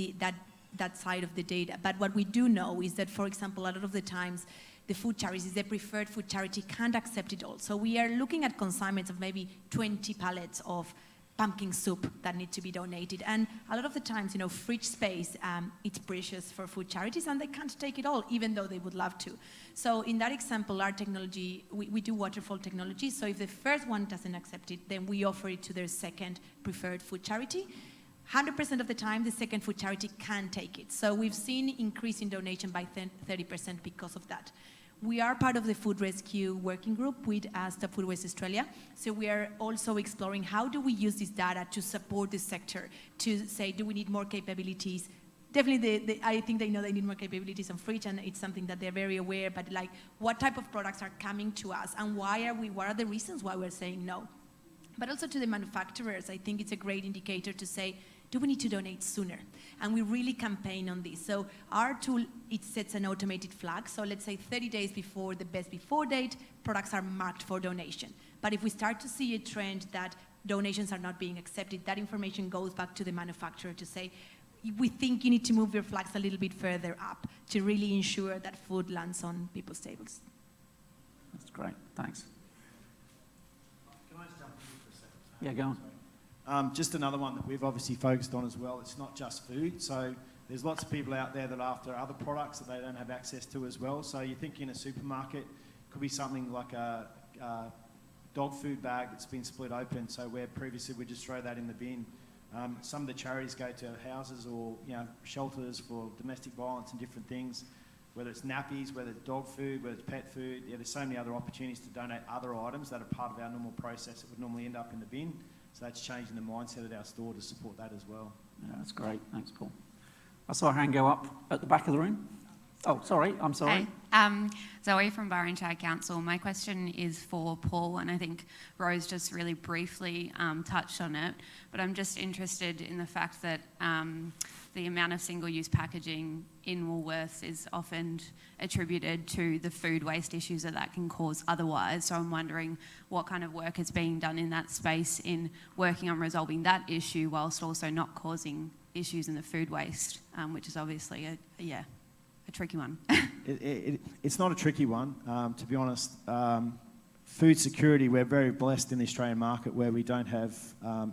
that side of the data. But what we do know is that, for example, a lot of the times the food charities, the preferred food charity, can't accept it all. So we are looking at consignments of maybe 20 pallets of pumpkin soup that need to be donated. And a lot of the times, fridge space, it's precious for food charities and they can't take it all, even though they would love to. So in that example, our technology, we do waterfall technology. So if the first one doesn't accept it, then we offer it to their second preferred food charity. 100% of the time, the second food charity can take it. So we've seen increase in donation by 30% because of that. We are part of the food rescue working group with Stop Food Waste Australia. So we are also exploring how do we use this data to support the sector, to say, do we need more capabilities? Definitely, I think they know they need more capabilities on fridge, and it's something that they're very aware, but like, what type of products are coming to us, and what are the reasons why we're saying no? But also to the manufacturers, I think it's a great indicator to say, do we need to donate sooner? And we really campaign on this. So our tool, it sets an automated flag. So let's say 30 days before the best before date, products are marked for donation. But if we start to see a trend that donations are not being accepted, that information goes back to the manufacturer to say, we think you need to move your flags a little bit further up to really ensure that food lands on people's tables. That's great, thanks. Can I just jump in for a second? Yeah, go on. Just another one that we've obviously focused on as well. It's not just food. So there's lots of people out there that are after other products that they don't have access to as well. So you think in a supermarket, it could be something like a dog food bag that's been split open. So where previously we just throw that in the bin. Some of the charities go to houses or shelters for domestic violence and different things, whether it's nappies, whether it's dog food, whether it's pet food. Yeah, there's so many other opportunities to donate other items that are part of our normal process that would normally end up in the bin. So that's changing the mindset at our store to support that as well. Yeah, that's great. Thanks, Paul. I saw a hand go up at the back of the room. Oh, sorry. I'm sorry. Hi. Zoe from Barrington Council. My question is for Paul, and I think Rose just really briefly touched on it, but I'm just interested in the fact that the amount of single-use packaging in Woolworths is often attributed to the food waste issues that can cause otherwise. So I'm wondering what kind of work is being done in that space in working on resolving that issue whilst also not causing issues in the food waste, which is obviously a tricky one. It's not a tricky one, to be honest. Food security, we're very blessed in the Australian market where we don't have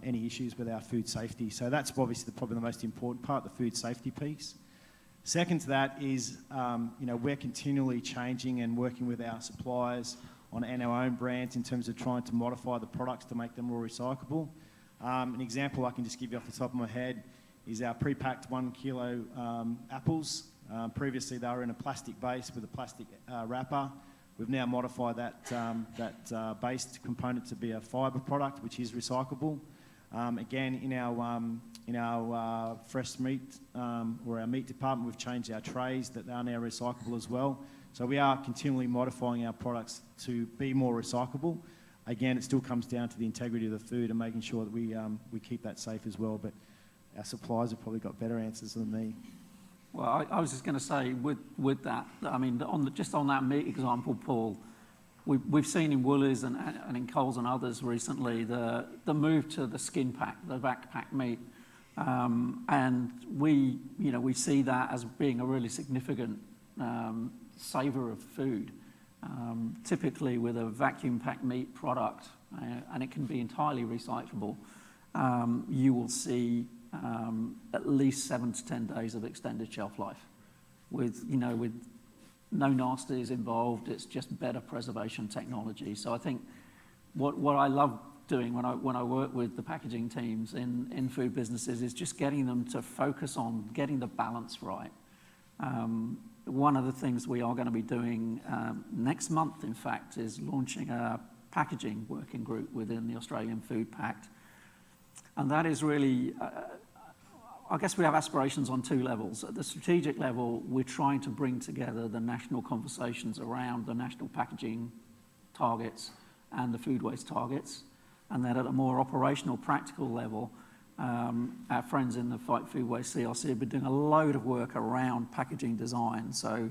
any issues with our food safety. So that's obviously probably the most important part, the food safety piece. Second to that is, we're continually changing and working with our suppliers on our own brands in terms of trying to modify the products to make them more recyclable. An example I can just give you off the top of my head is our pre-packed 1 kilo apples. Previously they were in a plastic base with a plastic wrapper. We've now modified that base component to be a fibre product, which is recyclable. Again, in our fresh meat or our meat department, we've changed our trays that are now recyclable as well. So we are continually modifying our products to be more recyclable. Again, it still comes down to the integrity of the food and making sure that we keep that safe as well. But our suppliers have probably got better answers than me. Well, I was just going to say with that, I mean, just on that meat example, Paul, we've seen in Woolies and in Coles and others recently the move to the skin pack, the vac pack meat, and we see that as being a really significant saver of food. Typically with a vacuum packed meat product, and it can be entirely recyclable, you will see at least 7 to 10 days of extended shelf life with no nasties involved. It's just better preservation technology. So I think what I love doing when I work with the packaging teams in food businesses is just getting them to focus on getting the balance right. One of the things we are going to be doing next month, in fact, is launching a packaging working group within the Australian Food Pact. And that is really, I guess we have aspirations on 2 levels. At the strategic level, we're trying to bring together the national conversations around the national packaging targets and the food waste targets. And then at a more operational, practical level, our friends in the Fight Food Waste CRC have been doing a load of work around packaging design. So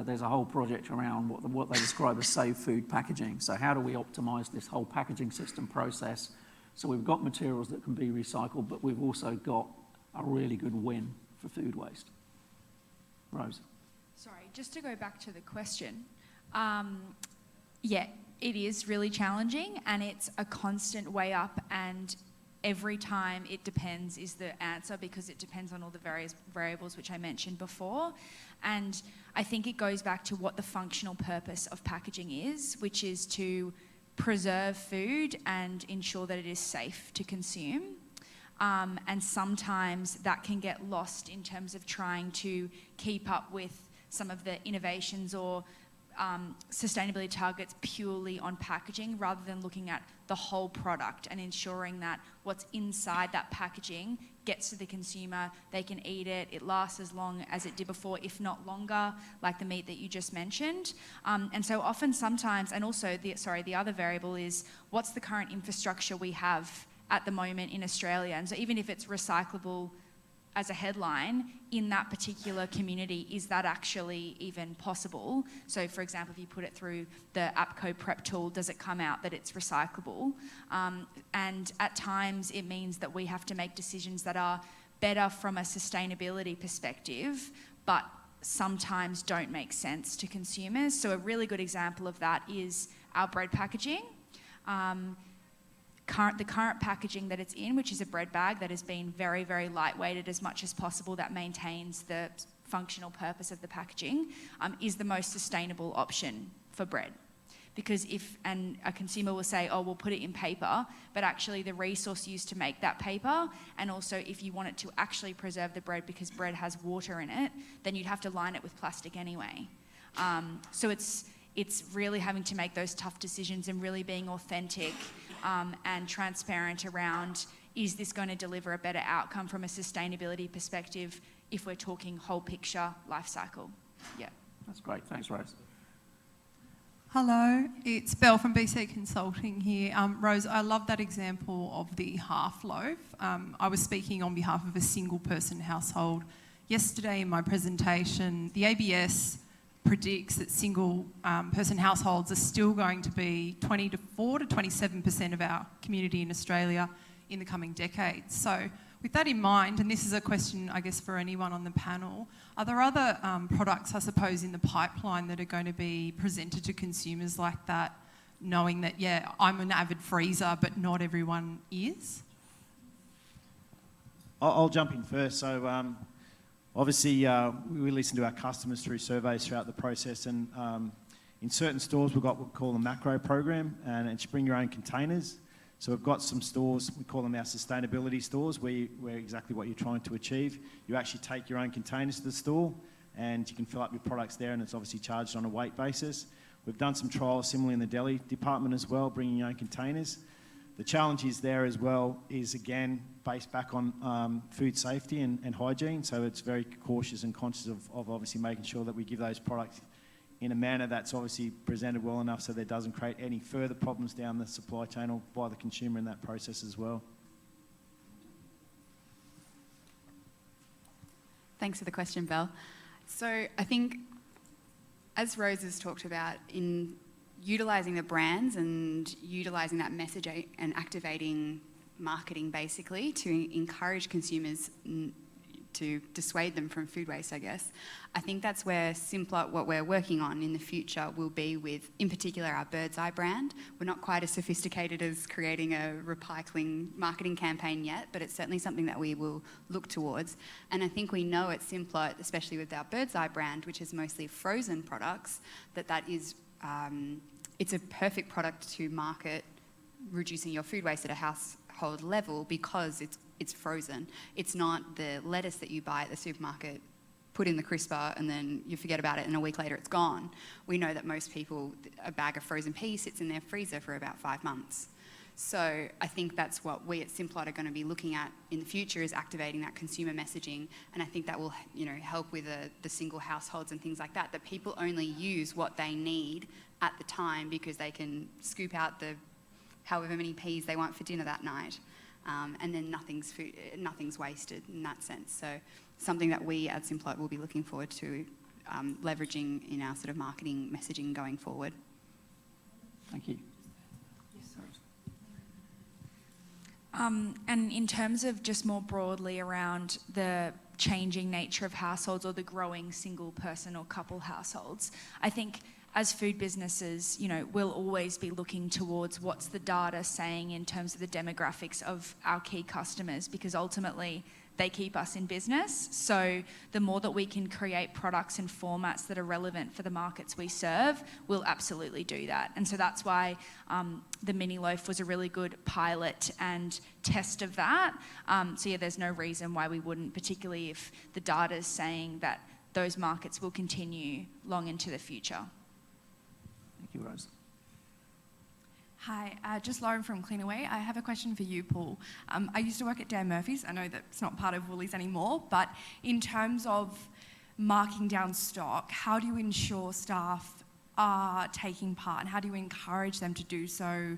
there's a whole project around what they describe as safe food packaging. So how do we optimise this whole packaging system process? So we've got materials that can be recycled, but we've also got a really good win for food waste. Rose. Sorry, just to go back to the question. Yeah, it is really challenging and it's a constant way up, and every time it depends is the answer, because it depends on all the various variables which I mentioned before. And I think it goes back to what the functional purpose of packaging is, which is to preserve food and ensure that it is safe to consume. And sometimes that can get lost in terms of trying to keep up with some of the innovations or sustainability targets purely on packaging, rather than looking at the whole product and ensuring that what's inside that packaging gets to the consumer, they can eat it, it lasts as long as it did before, if not longer, like the meat that you just mentioned. And so often sometimes, and also the other variable is what's the current infrastructure we have at the moment in Australia. And so even if it's recyclable as a headline, in that particular community, is that actually even possible? So for example, if you put it through the APCO prep tool, does it come out that it's recyclable? And at times it means that we have to make decisions that are better from a sustainability perspective, but sometimes don't make sense to consumers. So a really good example of that is our bread packaging. The current packaging that it's in, which is a bread bag that has been very, very lightweighted as much as possible, that maintains the functional purpose of the packaging, is the most sustainable option for bread. Because and a consumer will say, oh, we'll put it in paper, but actually the resource used to make that paper, and also if you want it to actually preserve the bread because bread has water in it, then you'd have to line it with plastic anyway. So it's really having to make those tough decisions and really being authentic and transparent around, is this going to deliver a better outcome from a sustainability perspective if we're talking whole picture life cycle? Yeah. That's great. Thanks, Rose. Hello, it's Belle from BC Consulting here. Rose, I love that example of the half loaf. I was speaking on behalf of a single person household yesterday in my presentation. The ABS predicts that single person households are still going to be 24 to 27% of our community in Australia in the coming decades. So with that in mind, and this is a question I guess for anyone on the panel, are there other products I suppose in the pipeline that are going to be presented to consumers like that, knowing that, yeah, I'm an avid freezer but not everyone is? I'll jump in first. So obviously, we listen to our customers through surveys throughout the process, and In certain stores, we've got what we call a macro program, and it's bring your own containers. So we've got some stores, we call them our sustainability stores, where exactly what you're trying to achieve. You actually take your own containers to the store, and you can fill up your products there, and it's obviously charged on a weight basis. We've done some trials similarly in the deli department as well, bringing your own containers. The challenge is there as well is, again, based back on food safety and hygiene, so it's very cautious and conscious of obviously making sure that we give those products in a manner that's obviously presented well enough so that it doesn't create any further problems down the supply chain or by the consumer in that process as well. Thanks for the question, Belle. So I think, as Rose has talked about, in utilising the brands and utilising that message and activating marketing basically to encourage consumers to dissuade them from food waste, I guess. I think that's where Simplot, what we're working on in the future, will be with, in particular, our Bird's Eye brand. We're not quite as sophisticated as creating a recycling marketing campaign yet, but it's certainly something that we will look towards. And I think we know at Simplot, especially with our Bird's Eye brand, which is mostly frozen products, that is, it's a perfect product to market reducing your food waste at a household level because it's frozen. It's not the lettuce that you buy at the supermarket, put in the crisper, and then you forget about it, and a week later it's gone. We know that most people, a bag of frozen peas sits in their freezer for about 5 months. So I think that's what we at Simplot are going to be looking at in the future, is activating that consumer messaging, and I think that will, help with the single households and things like that, that people only use what they need at the time because they can scoop out the however many peas they want for dinner that night. And then nothing's wasted in that sense. So something that we at Simplot will be looking forward to leveraging in our sort of marketing messaging going forward. Thank you. And in terms of just more broadly around the changing nature of households or the growing single person or couple households, I think as food businesses, we'll always be looking towards what's the data saying in terms of the demographics of our key customers, because ultimately they keep us in business. So the more that we can create products and formats that are relevant for the markets we serve, we'll absolutely do that. And so that's why the mini loaf was a really good pilot and test of that. So yeah, there's no reason why we wouldn't, particularly if the data is saying that those markets will continue long into the future. Thank you, Rose. Hi, just Lauren from Cleanaway. I have a question for you, Paul. I used to work at Dan Murphy's. I know that it's not part of Woolies anymore, but in terms of marking down stock, how do you ensure staff are taking part, and how do you encourage them to do so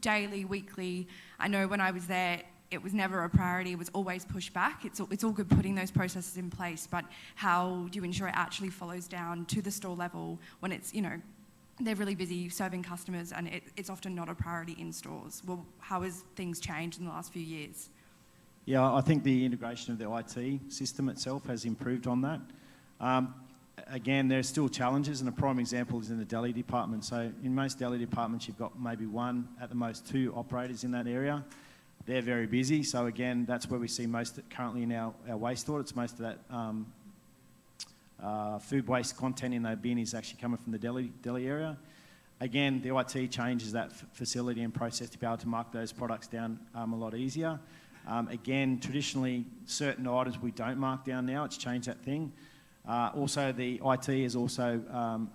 daily, weekly? I know when I was there, it was never a priority. It was always pushed back. It's all good putting those processes in place, but how do you ensure it actually follows down to the store level when it's, they're really busy serving customers and it's often not a priority in stores? Well, how has things changed in the last few years? Yeah, I think the integration of the IT system itself has improved on that. Again, there's still challenges, and a prime example is in the deli department. So in most deli departments, you've got maybe one, at the most 2 operators in that area. They're very busy. So again, that's where we see most currently in our waste audits. Most of that food waste content in that bin is actually coming from the deli area. Again, the IT changes that facility and process to be able to mark those products down a lot easier. Again, traditionally, certain items we don't mark down now. It's changed that thing. Also, the IT has also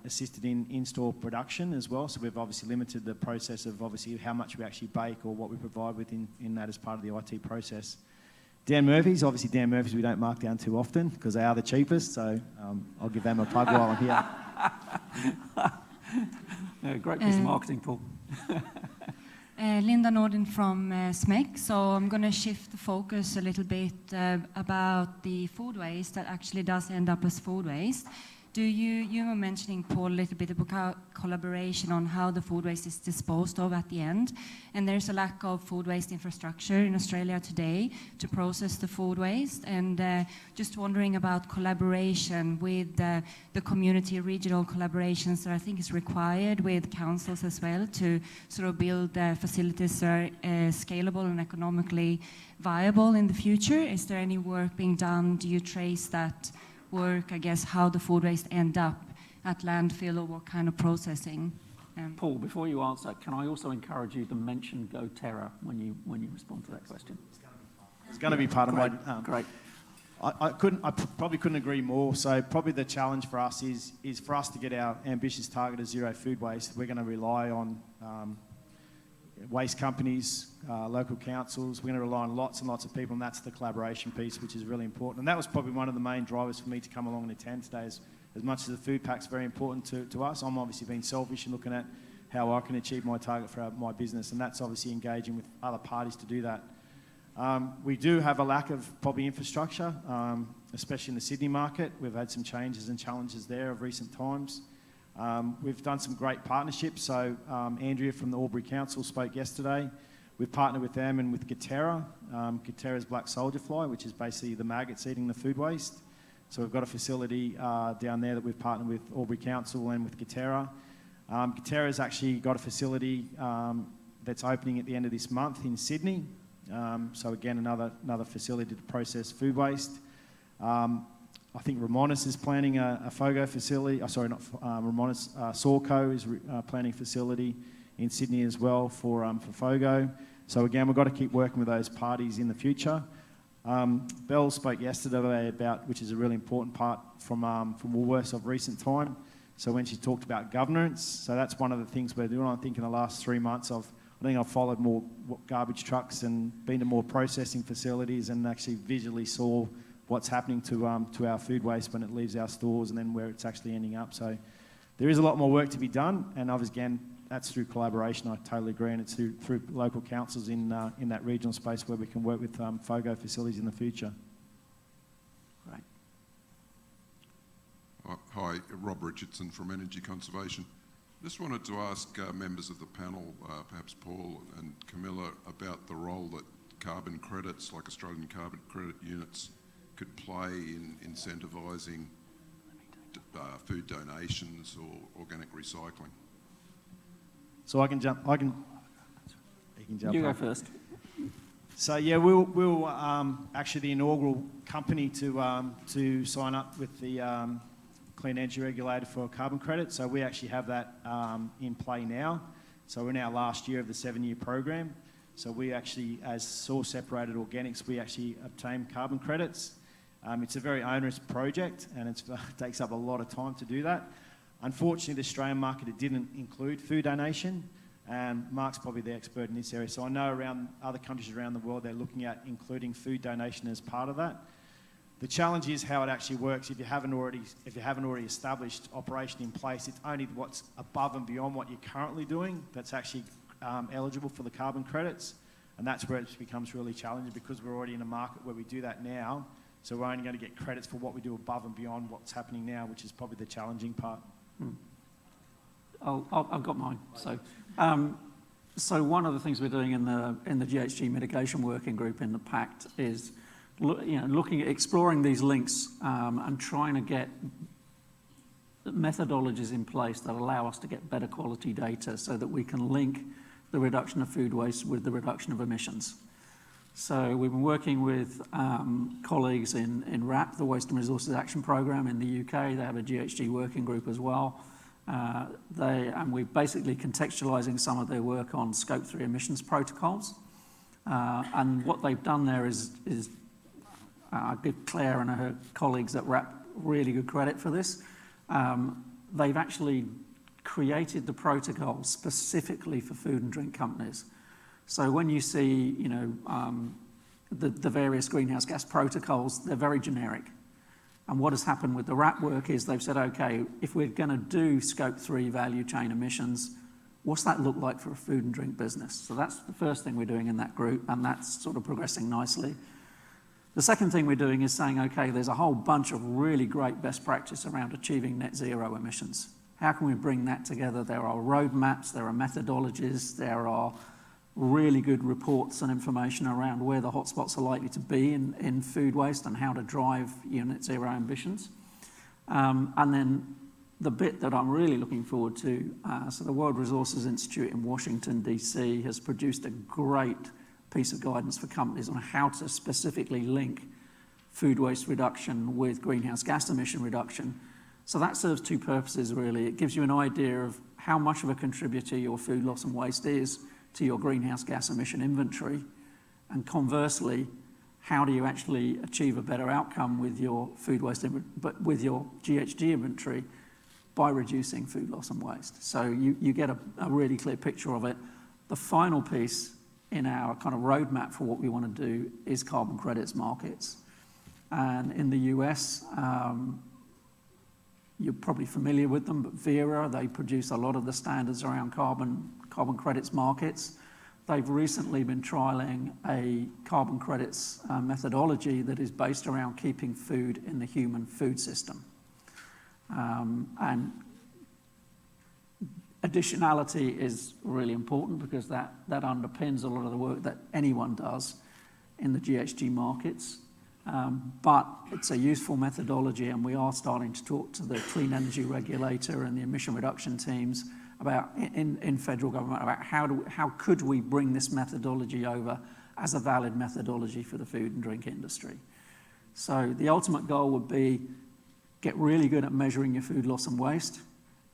assisted in in-store production as well. So we've obviously limited the process of obviously how much we actually bake or what we provide within that as part of the IT process. Dan Murphy's we don't mark down too often because they are the cheapest, so I'll give them a plug while I'm here. Yeah, great piece of marketing, Paul. Linda Norden from SMEC. So I'm going to shift the focus a little bit about the food waste that actually does end up as food waste. You were mentioning, Paul, a little bit about collaboration on how the food waste is disposed of at the end. And there's a lack of food waste infrastructure in Australia today to process the food waste. And just wondering about collaboration with the community, regional collaborations that I think is required with councils as well to sort of build facilities that are scalable and economically viable in the future. Is there any work being done? Do you trace that work, I guess, how the food waste end up at landfill, or what kind of processing? Paul, before you answer, can I also encourage you to mention GoTerra when you respond to that question? It's going to be part of my... Great. I probably couldn't agree more. So probably the challenge for us is for us to get our ambitious target of zero food waste. We're going to rely on waste companies, local councils. We're going to rely on lots and lots of people, and that's the collaboration piece, which is really important. And that was probably one of the main drivers for me to come along and attend today. As much as the food pack's very important to us, I'm obviously being selfish and looking at how I can achieve my target for my business, and that's obviously engaging with other parties to do that. We do have a lack of probably infrastructure, especially in the Sydney market. We've had some changes and challenges there of recent times. We've done some great partnerships. So Andrea from the Albury Council spoke yesterday. We've partnered with them and with GoTerra. GoTerra's black soldier fly, which is basically the maggots eating the food waste. So we've got a facility down there that we've partnered with Albury Council and with GoTerra. GoTerra's actually got a facility that's opening at the end of this month in Sydney. So again, another facility to process food waste. I think Ramonis is planning a FOGO facility. Ramonis, Sorco is planning a facility in Sydney as well for FOGO. So again, we've got to keep working with those parties in the future. Belle spoke yesterday about, which is a really important part from Woolworths of recent time. So when she talked about governance, so that's one of the things we're doing. I think in the last 3 months I've followed more garbage trucks and been to more processing facilities and actually visually saw what's happening to our food waste when it leaves our stores and then where it's actually ending up. So there is a lot more work to be done, and obviously, again, that's through collaboration. I totally agree, and it's through local councils in that regional space where we can work with FOGO facilities in the future. Great. Hi, Rob Richardson from Energy Conservation. Just wanted to ask members of the panel, perhaps Paul and Camila, about the role that carbon credits, like Australian carbon credit units, could play in incentivising food donations or organic recycling. So I can jump. You can jump. You go first. So yeah, we'll actually the inaugural company to sign up with the Clean Energy Regulator for carbon credit. So we actually have that in play now. So we're in our last year of the 7-year program. So we actually, as source separated organics, we actually obtain carbon credits. It's a very onerous project, and it takes up a lot of time to do that. Unfortunately, the Australian market, it didn't include food donation, and Mark's probably the expert in this area. So I know around other countries around the world, they're looking at including food donation as part of that. The challenge is how it actually works. If you haven't already established operation in place, it's only what's above and beyond what you're currently doing that's actually eligible for the carbon credits, and that's where it becomes really challenging because we're already in a market where we do that now. So we're only going to get credits for what we do above and beyond what's happening now, which is probably the challenging part. I've got mine. So one of the things we're doing in the GHG mitigation working group in the Pact is looking at exploring these links and trying to get methodologies in place that allow us to get better quality data so that we can link the reduction of food waste with the reduction of emissions. So we've been working with colleagues in WRAP, the Waste and Resources Action Programme in the UK. They have a GHG working group as well. And we're basically contextualising some of their work on Scope 3 emissions protocols. And what they've done there is I give Claire and her colleagues at WRAP really good credit for this. They've actually created the protocol specifically for food and drink companies. So when you see, the various greenhouse gas protocols, they're very generic. And what has happened with the WRAP work is they've said, okay, if we're going to do Scope 3 value chain emissions, what's that look like for a food and drink business? So that's the first thing we're doing in that group, and that's sort of progressing nicely. The second thing we're doing is saying, okay, there's a whole bunch of really great best practice around achieving net zero emissions. How can we bring that together? There are roadmaps, there are methodologies, there are really good reports and information around where the hotspots are likely to be in food waste and how to drive net zero ambitions. And then the bit that I'm really looking forward to, so the World Resources Institute in Washington, DC has produced a great piece of guidance for companies on how to specifically link food waste reduction with greenhouse gas emission reduction. So that serves two purposes, really. It gives you an idea of how much of a contributor your food loss and waste is to your greenhouse gas emission inventory, and conversely, how do you actually achieve a better outcome with your food waste, but with your GHG inventory by reducing food loss and waste. So you get a really clear picture of it. The final piece in our kind of roadmap for what we want to do is carbon credits markets. And in the US, you're probably familiar with them, but Vera, they produce a lot of the standards around carbon credits markets. They've recently been trialling a carbon credits methodology that is based around keeping food in the human food system. And additionality is really important because that underpins a lot of the work that anyone does in the GHG markets. But it's a useful methodology, and we are starting to talk to the clean energy regulator and the emission reduction teams about in federal government about how could we bring this methodology over as a valid methodology for the food and drink industry. So the ultimate goal would be get really good at measuring your food loss and waste,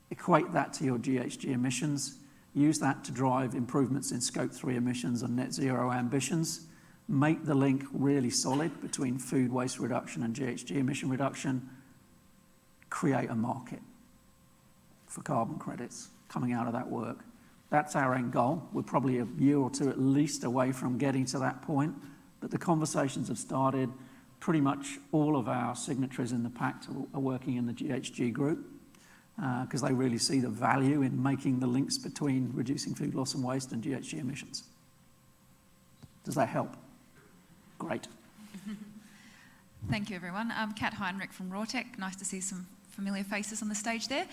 equate that to your GHG emissions, use that to drive improvements in Scope 3 emissions and net zero ambitions, make the link really solid between food waste reduction and GHG emission reduction, create a market for carbon credits coming out of that work. That's our end goal. We're probably a year or two at least away from getting to that point, but the conversations have started. Pretty much all of our signatories in the Pact are working in the GHG group because they really see the value in making the links between reducing food loss and waste and GHG emissions. Does that help? Great. Thank you, everyone. I'm Kat Heinrich from Rawtech. Nice to see some familiar faces on the stage there.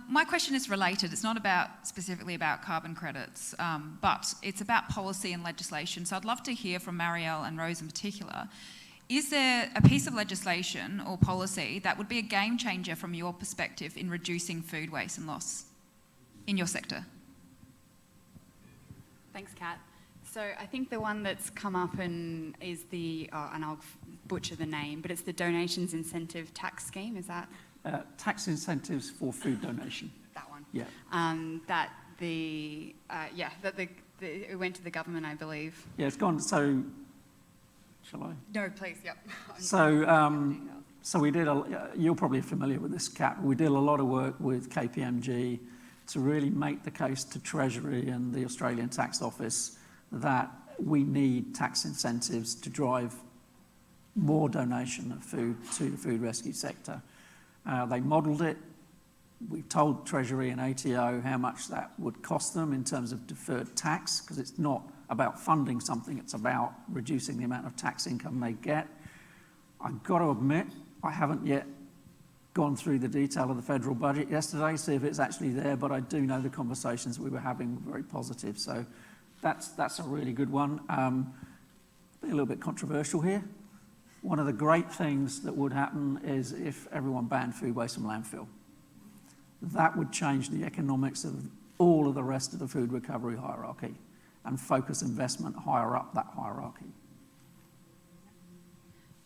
My question is related. It's not specifically about carbon credits, but it's about policy and legislation. So I'd love to hear from Mariel and Rose in particular. Is there a piece of legislation or policy that would be a game changer from your perspective in reducing food waste and loss in your sector? Thanks, Kat. So I think the one that's come up is the, and I'll butcher the name, but it's the Donations Incentive Tax Scheme, is that? Tax incentives for food donation. That one. Yeah. It went to the government, I believe. Yeah, it's gone, so, shall I? No, please, yep. So we did, you're probably familiar with this, Kat. We did a lot of work with KPMG to really make the case to Treasury and the Australian Tax Office that we need tax incentives to drive more donation of food to the food rescue sector. They modelled it. We told Treasury and ATO how much that would cost them in terms of deferred tax, because it's not about funding something, it's about reducing the amount of tax income they get. I've got to admit, I haven't yet gone through the detail of the federal budget yesterday, see if it's actually there, but I do know the conversations we were having were very positive. So that's a really good one. Be a little bit controversial here. One of the great things that would happen is if everyone banned food waste from landfill. That would change the economics of all of the rest of the food recovery hierarchy and focus investment higher up that hierarchy.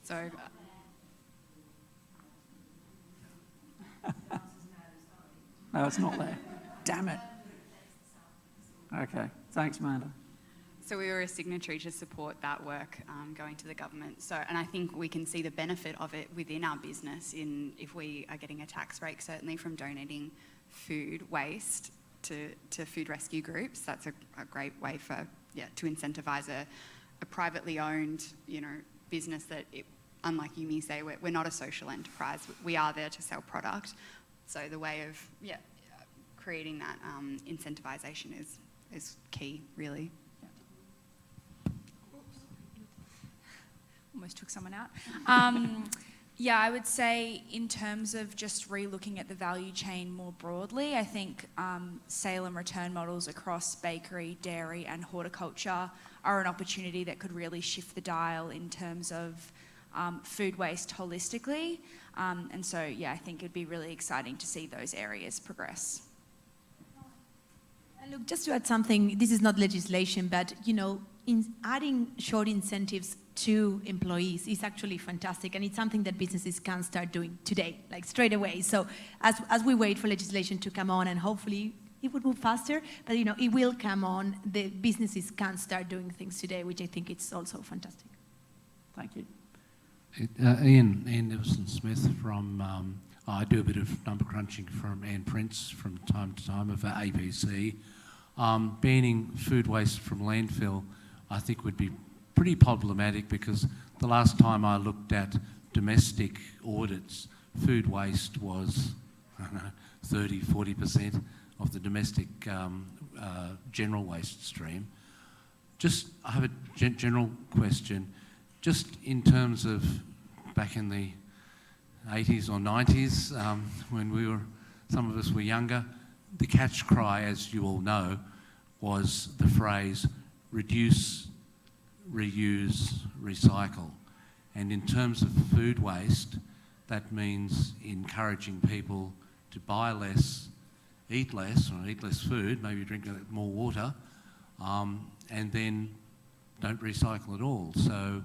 So, no, it's not there. Damn it. Okay, thanks, Amanda. So we were a signatory to support that work going to the government. So, and I think we can see the benefit of it within our business if we are getting a tax break, certainly from donating food waste to food rescue groups. That's a great way to incentivise a privately owned, business that, unlike YUME say, we're not a social enterprise. We are there to sell product. So the way of creating that incentivisation is key, really. Almost took someone out. I would say in terms of just re-looking at the value chain more broadly, I think sale and return models across bakery, dairy and horticulture are an opportunity that could really shift the dial in terms of food waste holistically. I think it'd be really exciting to see those areas progress. Look, just to add something, this is not legislation, but adding short incentives to employees is actually fantastic, and it's something that businesses can start doing today, like straight away. So as we wait for legislation to come on, and hopefully it would move faster, but it will come on, the businesses can start doing things today, which I think it's also fantastic. Thank you. Ian Neverson-Smith from, I do a bit of number crunching and prints from time to time of APC. Banning food waste from landfill, I think, would be pretty problematic, because the last time I looked at domestic audits, food waste was, I don't know, 30, 40% of the domestic general waste stream. I have a general question. Just in terms of back in the 80s or 90s, when some of us were younger, the catch cry, as you all know, was the phrase reduce, reuse, recycle. And in terms of food waste, that means encouraging people to buy less, eat less, or eat less food, maybe drink more water, and then don't recycle at all. So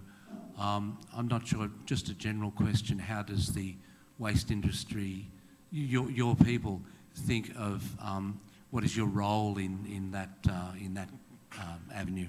I'm not sure, just a general question, how does the waste industry, your people, think of what is your role in that avenue?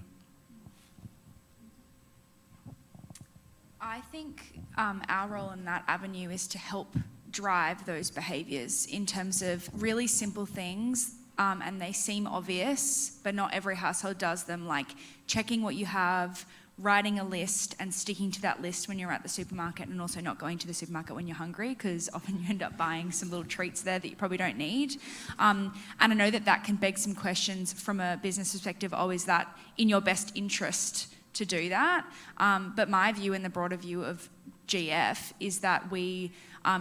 I think our role in that avenue is to help drive those behaviours in terms of really simple things, and they seem obvious, but not every household does them, like checking what you have, writing a list and sticking to that list when you're at the supermarket, and also not going to the supermarket when you're hungry, because often you end up buying some little treats there that you probably don't need. And I know that can beg some questions from a business perspective. Oh, is that in your best interest to do that? But my view and the broader view of GF is that we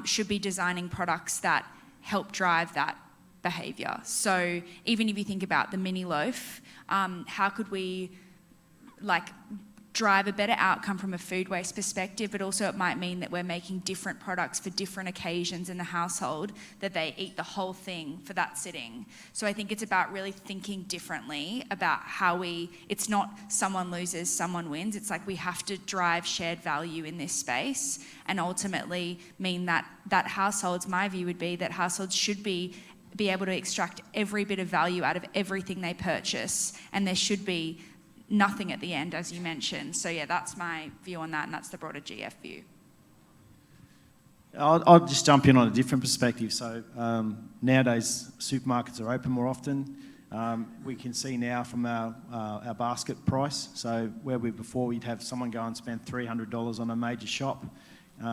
should be designing products that help drive that behaviour. So even if you think about the mini loaf, how could we drive a better outcome from a food waste perspective, but also it might mean that we're making different products for different occasions in the household, that they eat the whole thing for that sitting. So I think it's about really thinking differently about how it's not someone loses, someone wins. It's like we have to drive shared value in this space, and ultimately mean that households, my view would be that households should be able to extract every bit of value out of everything they purchase, and there should be nothing at the end, as you mentioned. So yeah, that's my view on that, and that's the broader GF view. I'll just jump in on a different perspective. So nowadays supermarkets are open more often. We can see now from our basket price, so where before we'd have someone go and spend $300 on a major shop,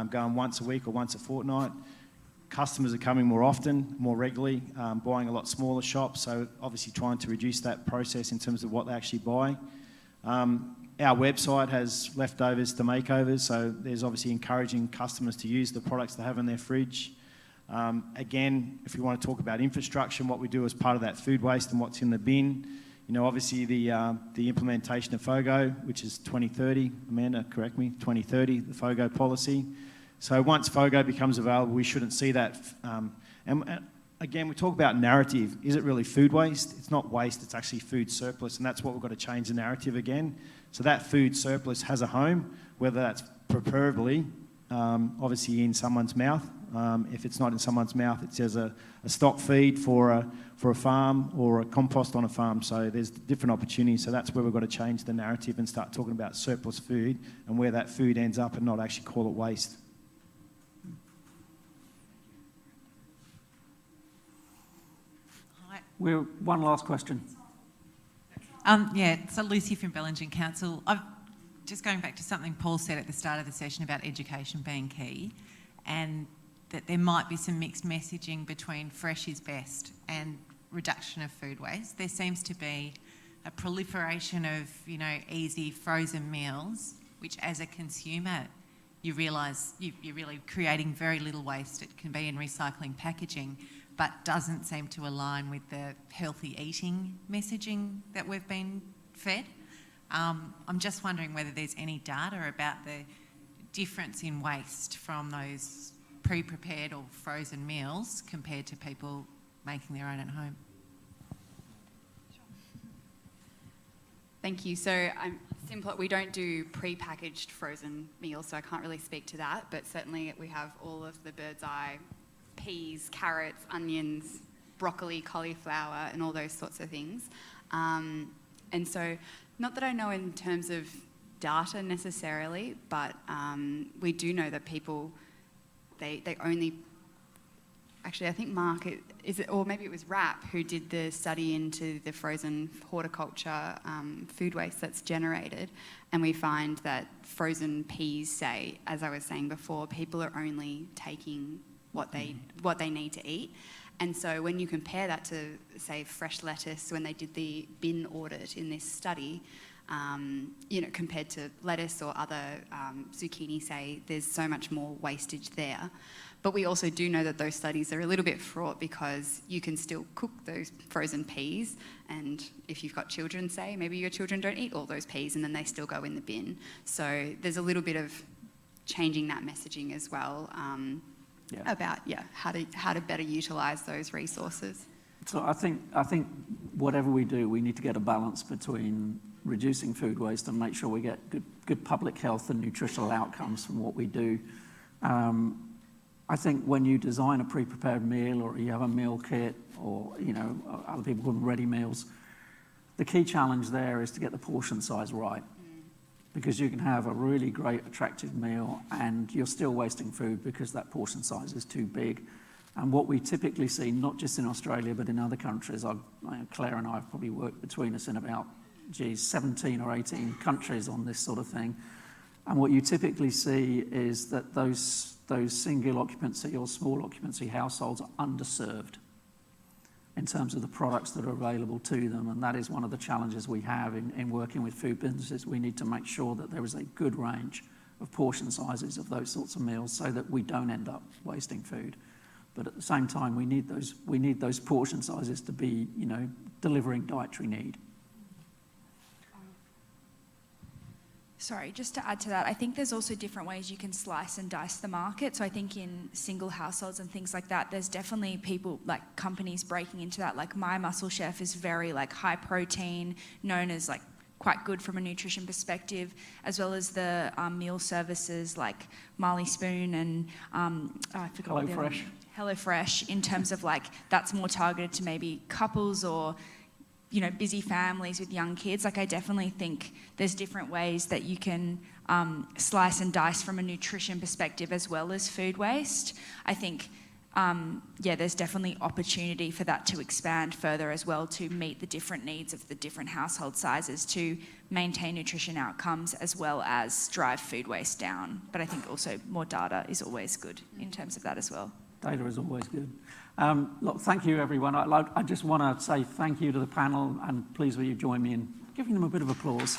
going once a week or once a fortnight. Customers are coming more often, more regularly, buying a lot smaller shops, so obviously trying to reduce that process in terms of what they actually buy. Our website has leftovers to makeovers, so there's obviously encouraging customers to use the products they have in their fridge. Again, if you want to talk about infrastructure and what we do as part of that food waste and what's in the bin, obviously the implementation of FOGO, which is 2030, Amanda, correct me, 2030, the FOGO policy. So once FOGO becomes available, we shouldn't see that. And again, we talk about narrative. Is it really food waste? It's not waste, it's actually food surplus, and that's what we've got to change the narrative again. So that food surplus has a home, whether that's preferably, obviously in someone's mouth. If it's not in someone's mouth, it's as a stock feed for a farm or a compost on a farm. So there's different opportunities. So that's where we've got to change the narrative and start talking about surplus food and where that food ends up, and not actually call it waste. One last question. So Lucy from Bellingen Council. Just going back to something Paul said at the start of the session about education being key, and that there might be some mixed messaging between fresh is best and reduction of food waste. There seems to be a proliferation of, easy frozen meals, which as a consumer, you realise you're really creating very little waste. It can be in recycling packaging, but doesn't seem to align with the healthy eating messaging that we've been fed. I'm just wondering whether there's any data about the difference in waste from those pre-prepared or frozen meals compared to people making their own at home. Thank you. So Simplot, we don't do pre-packaged frozen meals, so I can't really speak to that, but certainly we have all of the bird's eye, peas, carrots, onions, broccoli, cauliflower, and all those sorts of things. And so, not that I know in terms of data necessarily, but we do know that people, they only, actually I think Mark, or maybe it was RAP who did the study into the frozen horticulture food waste that's generated, and we find that frozen peas, say, as I was saying before, people are only taking what they need to eat. And so when you compare that to, say, fresh lettuce, when they did the bin audit in this study, compared to lettuce or other zucchini, say, there's so much more wastage there. But we also do know that those studies are a little bit fraught because you can still cook those frozen peas, and if you've got children, say, maybe your children don't eat all those peas and then they still go in the bin. So there's a little bit of changing that messaging as well. About how to better utilise those resources. So I think whatever we do, we need to get a balance between reducing food waste and make sure we get good public health and nutritional outcomes from what we do. I think when you design a pre-prepared meal, or you have a meal kit, or other people call them ready meals, the key challenge there is to get the portion size right. Because you can have a really great, attractive meal and you're still wasting food because that portion size is too big. And what we typically see, not just in Australia but in other countries, Claire and I have probably worked between us in about 17 or 18 countries on this sort of thing. And what you typically see is that those single occupancy or small occupancy households are underserved in terms of the products that are available to them, and that is one of the challenges we have in working with food businesses. We need to make sure that there is a good range of portion sizes of those sorts of meals so that we don't end up wasting food. But at the same time, we need those portion sizes to be, delivering dietary need. Sorry, just to add to that, I think there's also different ways you can slice and dice the market. So I think in single households and things like that, there's definitely people, like companies breaking into that. Like My Muscle Chef is very high protein, known as quite good from a nutrition perspective, as well as the meal services like Marley Spoon and I forgot HelloFresh. HelloFresh, in terms of that's more targeted to maybe couples or busy families with young kids. I definitely think there's different ways that you can slice and dice from a nutrition perspective as well as food waste. I think, there's definitely opportunity for that to expand further as well, to meet the different needs of the different household sizes, to maintain nutrition outcomes as well as drive food waste down. But I think also more data is always good in terms of that as well. Data is always good. Look, thank you, everyone. I just want to say thank you to the panel, and please will you join me in giving them a bit of applause.